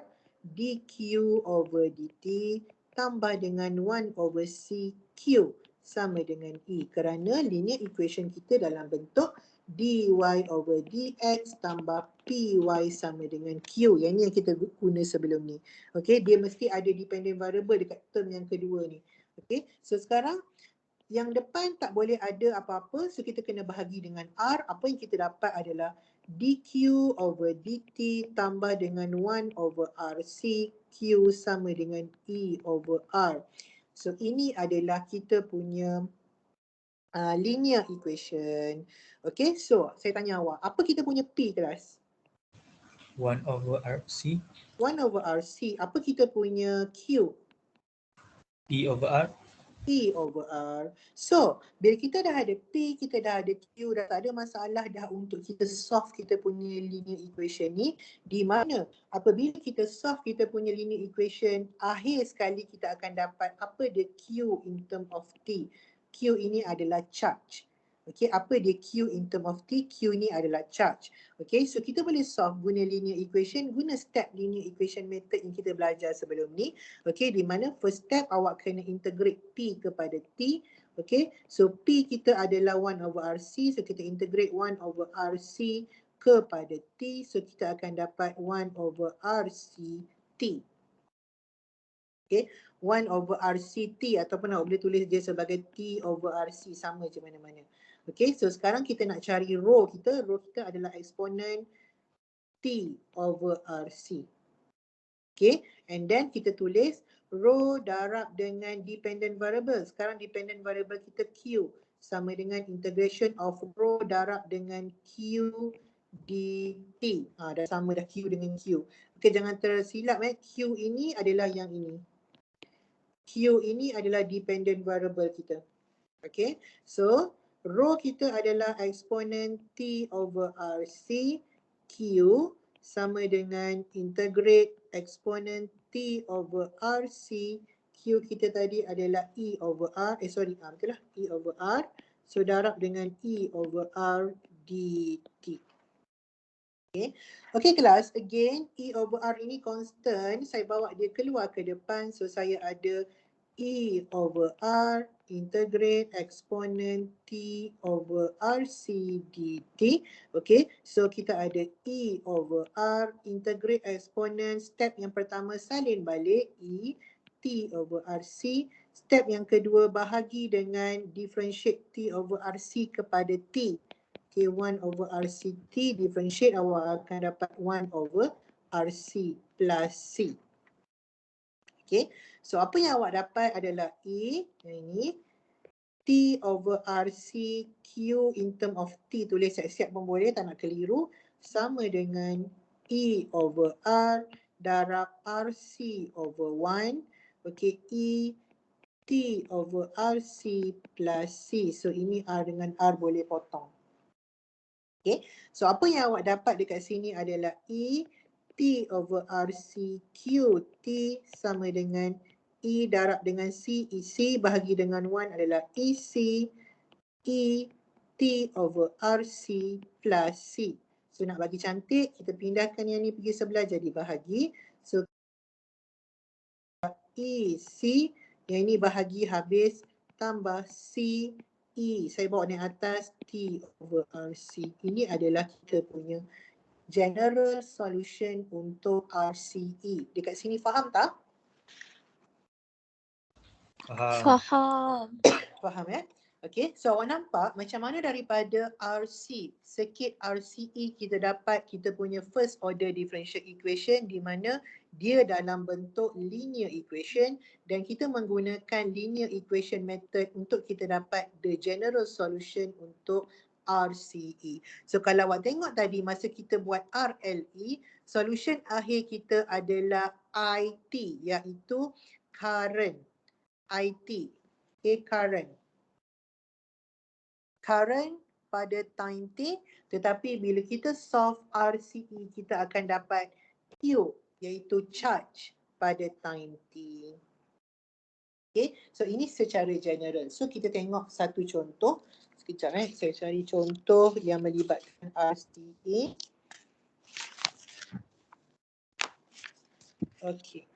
dq over dt tambah dengan 1 over cq sama dengan E. Kerana linear equation kita dalam bentuk dy over dx tambah py sama dengan q. Yang ni yang kita guna sebelum ni. Okay, dia mesti ada dependent variable dekat term yang kedua ni. Okay, so sekarang yang depan tak boleh ada apa-apa, so kita kena bahagi dengan R. Apa yang kita dapat adalah dq over dt tambah dengan 1 over rc q sama dengan E over R. So ini adalah kita punya linear equation. Okay, so saya tanya awak, apa kita punya P kelas? 1 over RC 1 over RC. Apa kita punya Q? E over R. P over R. So, bila kita dah ada P, kita dah ada Q, dah tak ada masalah dah untuk kita solve kita punya linear equation ni. Di mana apabila kita solve kita punya linear equation, akhir sekali kita akan dapat apa dia Q in term of T. Q ini adalah charge. Okay, apa dia Q in term of T? Q ni adalah charge. Okay, so kita boleh solve guna linear equation, guna step linear equation method yang kita belajar sebelum ni. Okay, di mana first step awak kena integrate P kepada T. Okay, so P kita adalah 1 over RC, so kita integrate 1 over RC kepada T, so kita akan dapat 1 over RC T. Okay, 1 over RC T ataupun awak boleh tulis dia sebagai T over RC, sama je mana-mana. Okay, so sekarang kita nak cari rho kita. Rho kita adalah eksponen T over RC. Okay, and then kita tulis rho darab dengan dependent variable. Sekarang dependent variable kita Q sama dengan integration of rho darab dengan Q dt. Dah sama dah Q dengan Q. Okay, jangan tersilap Q ini adalah yang ini. Q ini adalah dependent variable kita. Okay, so rho kita adalah eksponen T over RC Q sama dengan integrate eksponen T over RC Q kita tadi adalah E over R, betul lah, E over R. So darab dengan E over R dt. Okay. Okay kelas, again E over R ini constant, saya bawa dia keluar ke depan, so saya ada E over R integrate eksponen T over RC dt. Okay, so kita ada E over R integrate eksponen, step yang pertama salin balik E T over RC. Step yang kedua bahagi dengan differentiate T over RC kepada T. Okay, 1 over RC T differentiate, awak akan dapat 1 over RC plus C. Okay, so apa yang awak dapat adalah E, yang ini, T over RC Q in term of T, tulis siap-siap pun boleh, tak nak keliru, sama dengan E over R darab RC over 1. Okay, E T over RC plus C. So ini R dengan R boleh potong. Okay, so apa yang awak dapat dekat sini adalah E T over RC Q T sama dengan E darab dengan C, EC bahagi dengan 1 adalah EC E T over RC plus C. So nak bagi cantik, kita pindahkan yang ni pergi sebelah jadi bahagi. So EC, yang ini bahagi habis, tambah C E. Saya bawa ni atas T over RC. Ini adalah kita punya general solution untuk RCE. Dekat sini faham tak? Faham. Faham ya? Okay, so awak nampak macam mana daripada RC, circuit RCE kita dapat kita punya first order differential equation di mana dia dalam bentuk linear equation dan kita menggunakan linear equation method untuk kita dapat the general solution untuk RCE. So kalau awak tengok tadi masa kita buat RLE, solution akhir kita adalah IT, iaitu current. IT, okay, current pada time T, tetapi bila kita solve RCE kita akan dapat Q, iaitu charge pada time T. Okay, so ini secara general. So kita tengok satu contoh. Sekejap saya cari contoh yang melibatkan RCE. Okay.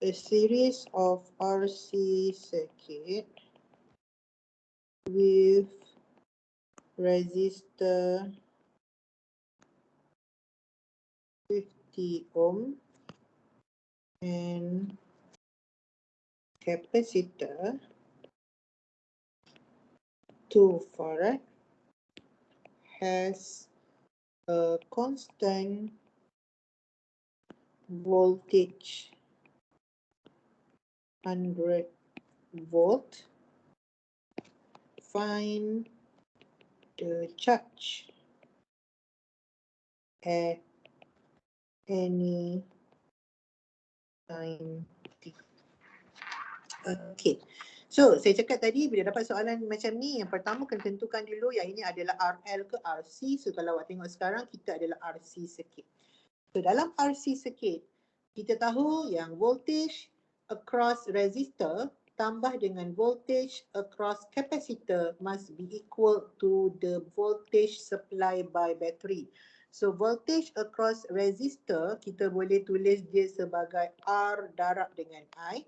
A series of RC circuit with resistor 50 ohm and capacitor 2 farad has a constant voltage 100 volt. Find the charge at any time t. Okay. So, saya cakap tadi bila dapat soalan macam ni, yang pertama kena tentukan dulu yang ini adalah RL ke RC. So, kalau awak tengok sekarang, kita adalah RC circuit. So, dalam RC circuit, kita tahu yang voltage across resistor tambah dengan voltage across capacitor must be equal to the voltage supply by battery. So, voltage across resistor, kita boleh tulis dia sebagai R darab dengan I.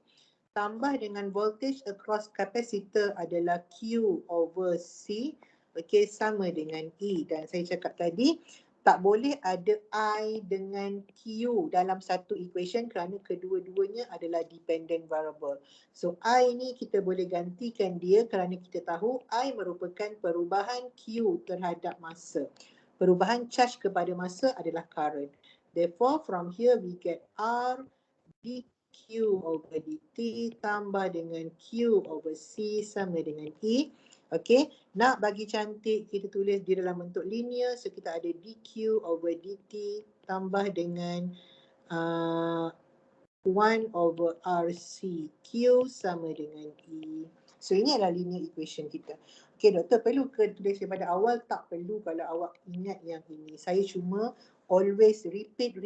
Tambah dengan voltage across capacitor adalah Q over C. Okey, sama dengan E. Dan saya cakap tadi, tak boleh ada I dengan Q dalam satu equation kerana kedua-duanya adalah dependent variable. So, I ni kita boleh gantikan dia kerana kita tahu I merupakan perubahan Q terhadap masa. Perubahan charge kepada masa adalah current. Therefore, from here we get R dQ over dt tambah dengan Q over C sama dengan E. Okey, nak bagi cantik kita tulis dia dalam bentuk linear. So kita ada dQ over dt tambah dengan 1 over RC Q sama dengan E. So ini adalah linear equation kita. Okey, doktor perlu ke tulis daripada awal? Tak perlu kalau awak ingat yang ini. Saya cuma always repeat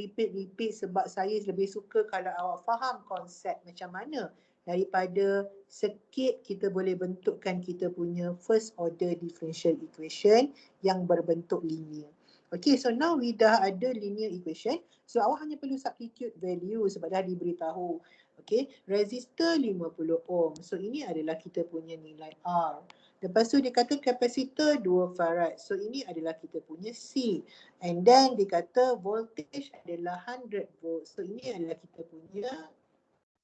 sebab saya lebih suka kalau awak faham konsep macam mana daripada sikit kita boleh bentukkan kita punya first order differential equation yang berbentuk linear. Okay, so now we dah ada linear equation. So awak hanya perlu substitute value sebab dah diberitahu. Okay, resistor 50 ohm. So ini adalah kita punya nilai R. Lepas tu dia kata kapasitor 2 farad. So ini adalah kita punya C. And then dia kata voltage adalah 100 volt. So ini adalah kita punya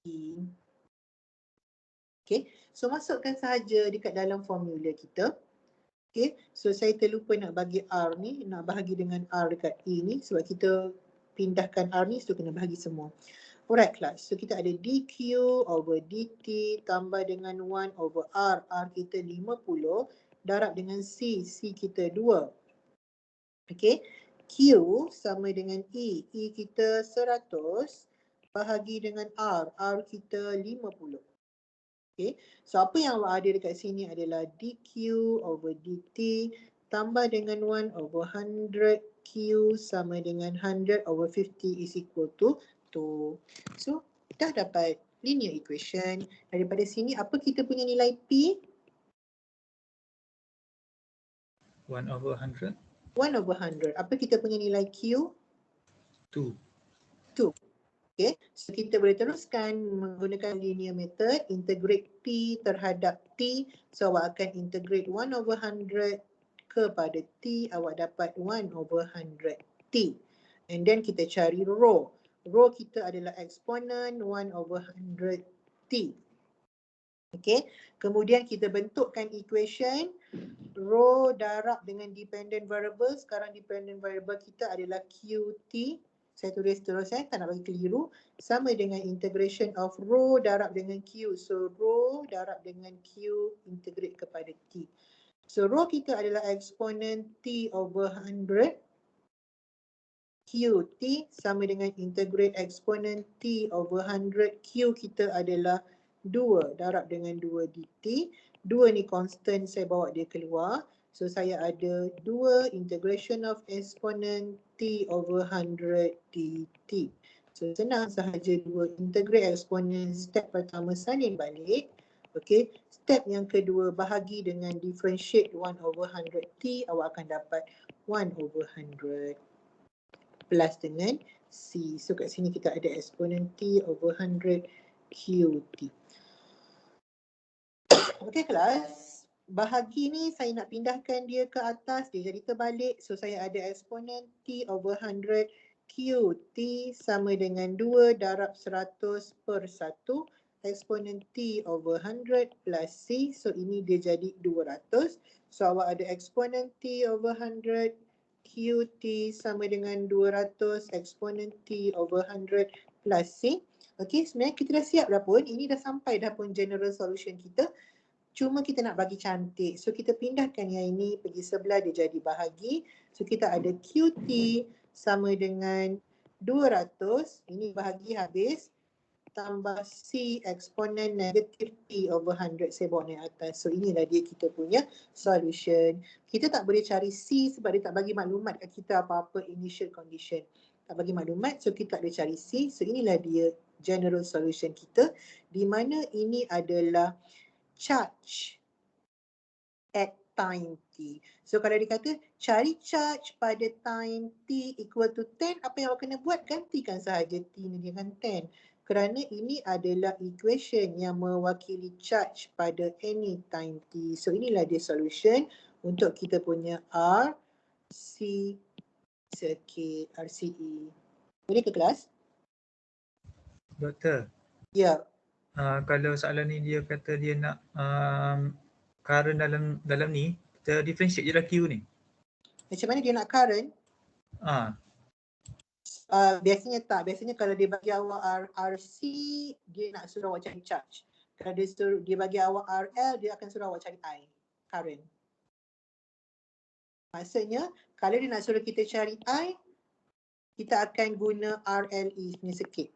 E. Okay, so masukkan sahaja dekat dalam formula kita. Okay, so saya terlupa nak bagi R ni, nak bahagi dengan R dekat E ni sebab kita pindahkan R ni, so kena bahagi semua. Alright class, so kita ada dQ over dt tambah dengan 1 over R, R kita 50 darab dengan C, C kita 2. Okay, Q sama dengan E, E kita 100 bahagi dengan R, R kita 50. Okay, so apa yang awak ada dekat sini adalah dq over dt tambah dengan 1 over 100 q sama dengan 100 over 50 is equal to 2. So, dah dapat linear equation. Daripada sini, apa kita punya nilai P? 1 over 100. 1 over 100. Apa kita punya nilai Q? 2. 2. Okay, so kita boleh teruskan menggunakan linear method, integrate P terhadap T. So awak akan integrate 1 over 100 kepada T, awak dapat 1 over 100 T. And then kita cari rho. Rho kita adalah eksponen 1 over 100 T. Okay, kemudian kita bentukkan equation rho darab dengan dependent variable. Sekarang dependent variable kita adalah QT. Saya tulis terus tak nak bagi keliru. Sama dengan integration of rho darab dengan Q. So rho darab dengan Q integrate kepada T. So rho kita adalah eksponen T over 100. QT sama dengan integrate eksponen T over 100. Q kita adalah 2 darab dengan 2 dt. 2 ni constant, saya bawa dia keluar. So saya ada 2 integration of eksponen T over 100 dt. So senang sahaja 2 integrate eksponen step pertama salin balik. Okey, step yang kedua, bahagi dengan differentiate 1/100t, awak akan dapat 1/100 plus dengan C. So kat sini kita ada eksponen T/100 QT. Okey kelas, bahagi ni saya nak pindahkan dia ke atas, dia jadi terbalik. So saya ada eksponen T/100 QT sama dengan 2 darab 100 per 1 eksponen T/100 plus C. So ini dia jadi 200. So awak ada eksponen T/100 QT sama dengan 200 eksponen T/100 plus C. Okey, sebenarnya kita dah siap dah pun. Ini dah sampai dah pun general solution kita. Cuma kita nak bagi cantik. So kita pindahkan yang ini pergi sebelah, dia jadi bahagi. So kita ada QT sama dengan 200. Ini bahagi habis. Tambah C eksponen negatif T/100. Saya bawa naik atas. So inilah dia kita punya solution. Kita tak boleh cari C sebab dia tak bagi maklumat kat kita apa-apa initial condition. Tak bagi maklumat, so kita tak boleh cari C. So inilah dia general solution kita. Di mana ini adalah charge at time t. So kalau dia kata cari charge pada time t equal to 10, apa yang awak kena buat? Gantikan sahaja t ni dengan 10. Kerana ini adalah equation yang mewakili charge pada any time t. So inilah dia solution untuk kita punya RC circuit, RCE. Boleh ke kelas? Doktor, Ya. kalau soalan ni dia kata dia nak current dalam ni, kita differentiate je lah Q ni. Macam mana dia nak current? Biasanya tak. Biasanya kalau dia bagi awak RC, dia nak suruh awak cari charge. Kalau dia bagi awak RL, dia akan suruh awak cari I, current. Maksudnya, kalau dia nak suruh kita cari I, kita akan guna RLE punya circuit.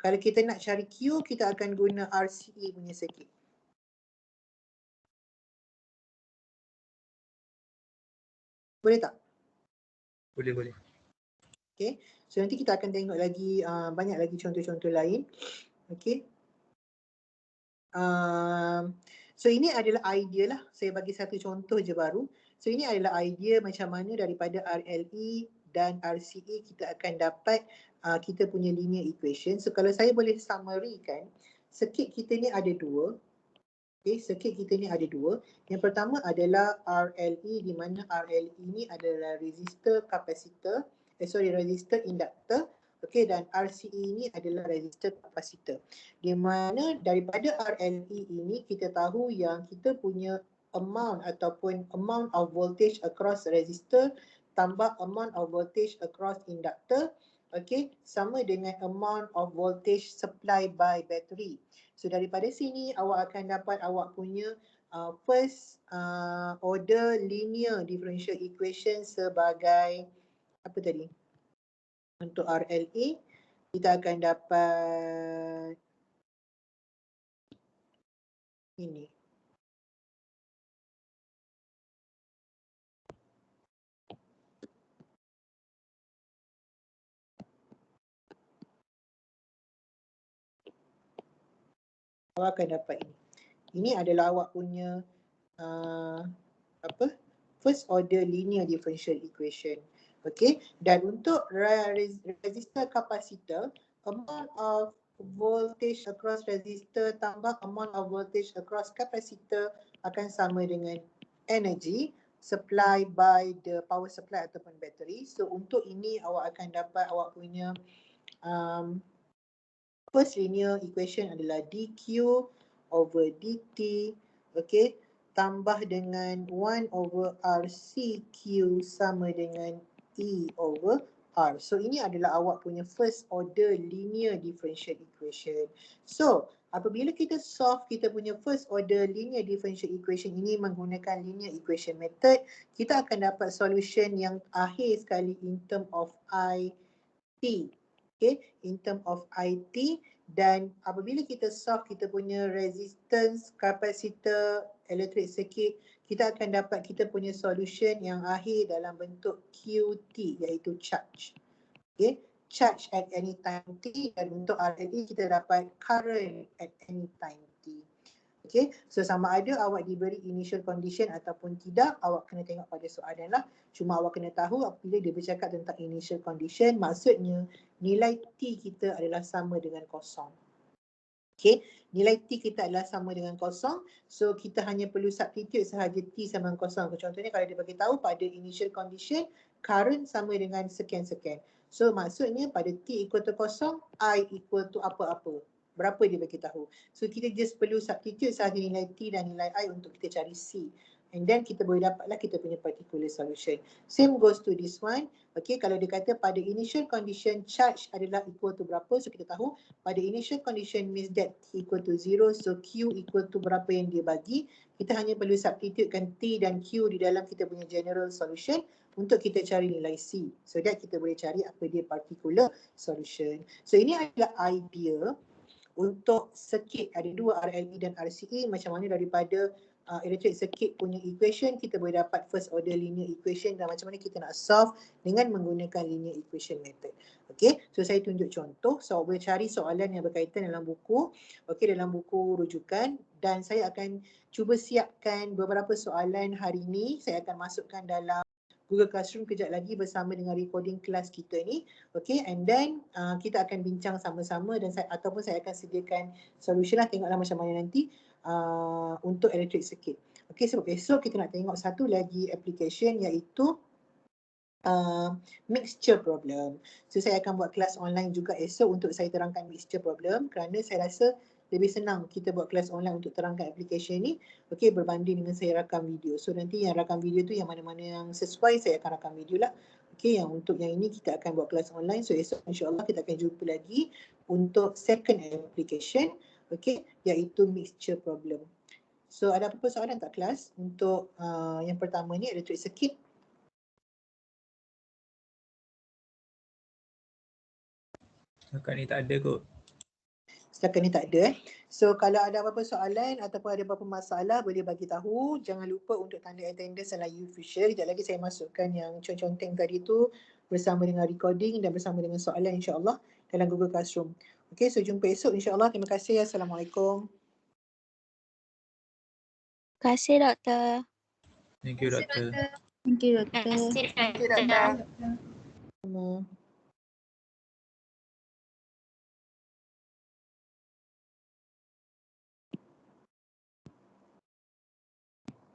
Kalau kita nak cari Q, kita akan guna RCE punya circuit. Boleh tak? Boleh. Okay. So nanti kita akan tengok lagi banyak lagi contoh-contoh lain. Okay. So ini adalah idea lah. Saya bagi satu contoh je baru. So ini adalah idea macam mana daripada RLE dan RCE kita akan dapat kita punya linear equation. So kalau saya boleh summary kan, circuit kita ni ada dua. Okay, circuit kita ni ada dua. Yang pertama adalah RLE, di mana RLE ni adalah resistor, kapasitor, resistor, induktor. Okay, dan RCE ini adalah resistor, kapasitor. Di mana daripada RLE ini kita tahu yang kita punya amount ataupun amount of voltage across resistor tambah amount of voltage across induktor, okay, sama dengan amount of voltage supply by battery. So daripada sini awak akan dapat awak punya first order linear differential equation sebagai apa tadi? Untuk RLA kita akan dapat ini. Awak akan dapat ini. Ini adalah awak punya first order linear differential equation. Okay, dan untuk resistor kapasitor, amount of voltage across resistor tambah amount of voltage across kapasitor akan sama dengan energy supply by the power supply ataupun battery. So untuk ini awak akan dapat awak punya first linear equation adalah dq over dt, okay, tambah dengan 1 over RCQ sama dengan E over R. So ini adalah awak punya first order linear differential equation. So apabila kita solve kita punya first order linear differential equation ini menggunakan linear equation method, kita akan dapat solution yang akhir sekali in term of IT. Okay, in term of IT. Dan apabila kita solve kita punya resistance, kapasitor, electric circuit, kita akan dapat kita punya solution yang akhir dalam bentuk QT, iaitu charge. Okay, charge at any time t, dan untuk RLE kita dapat current at any time t. Okay, so sama ada awak diberi initial condition ataupun tidak, awak kena tengok pada soalan lah. Cuma awak kena tahu apabila dia bercakap tentang initial condition, maksudnya nilai T kita adalah sama dengan kosong. Okay, nilai T kita adalah sama dengan kosong. So kita hanya perlu substitute sahaja T sama dengan kosong. Contohnya kalau dia bagi tahu pada initial condition, current sama dengan sekian-sekian. So maksudnya pada T equal to kosong, I equal to apa-apa. Berapa dia bagi tahu. So kita just perlu substitute sahaja nilai T dan nilai I untuk kita cari C. And then kita boleh dapatlah kita punya particular solution. Same goes to this one. Okay, kalau dia kata pada initial condition charge adalah equal to berapa, so kita tahu pada initial condition means that T equal to 0, so Q equal to berapa yang dia bagi. Kita hanya perlu substitutekan T dan Q di dalam kita punya general solution untuk kita cari nilai C. So that kita boleh cari apa dia particular solution. So ini adalah idea untuk circuit, ada dua RLE dan RCE, macam mana daripada electric circuit punya equation kita boleh dapat first order linear equation dan macam mana kita nak solve dengan menggunakan linear equation method. Okay, so saya tunjuk contoh. So boleh cari soalan yang berkaitan dalam buku, okay, dalam buku rujukan, dan saya akan cuba siapkan beberapa soalan hari ini. Saya akan masukkan dalam Google Classroom kejap lagi bersama dengan recording kelas kita ni. Okay, and then kita akan bincang sama-sama dan saya akan sediakan solution lah, tengoklah macam mana nanti untuk electric circuit. Okay, sebab esok kita nak tengok satu lagi application iaitu mixture problem. So saya akan buat kelas online juga esok untuk saya terangkan mixture problem kerana saya rasa lebih senang kita buat kelas online untuk terangkan application ni, okay, berbanding dengan saya rakam video. So nanti yang rakam video tu yang mana-mana yang sesuai saya akan rakam video lah. Okay, yang untuk yang ini kita akan buat kelas online. So esok insyaAllah kita akan jumpa lagi untuk second application, okay, iaitu mixture problem. So ada apa-apa soalan tak kelas untuk yang pertama ni, electric circuit? Setakat ni tak ada kot. Setakat ni tak ada. So kalau ada apa-apa soalan ataupun ada apa-apa masalah boleh bagi tahu. Jangan lupa untuk tanda attendance dalam U-Future. Sekejap lagi saya masukkan yang conteng tadi tu bersama dengan recording dan bersama dengan soalan insyaAllah dalam Google Classroom. Okay, so jumpa esok insyaAllah. Terima kasih. Assalamualaikum. Terima kasih, Doktor. Thank you, Doktor. Thank you, Doktor. Terima kasih, Doktor.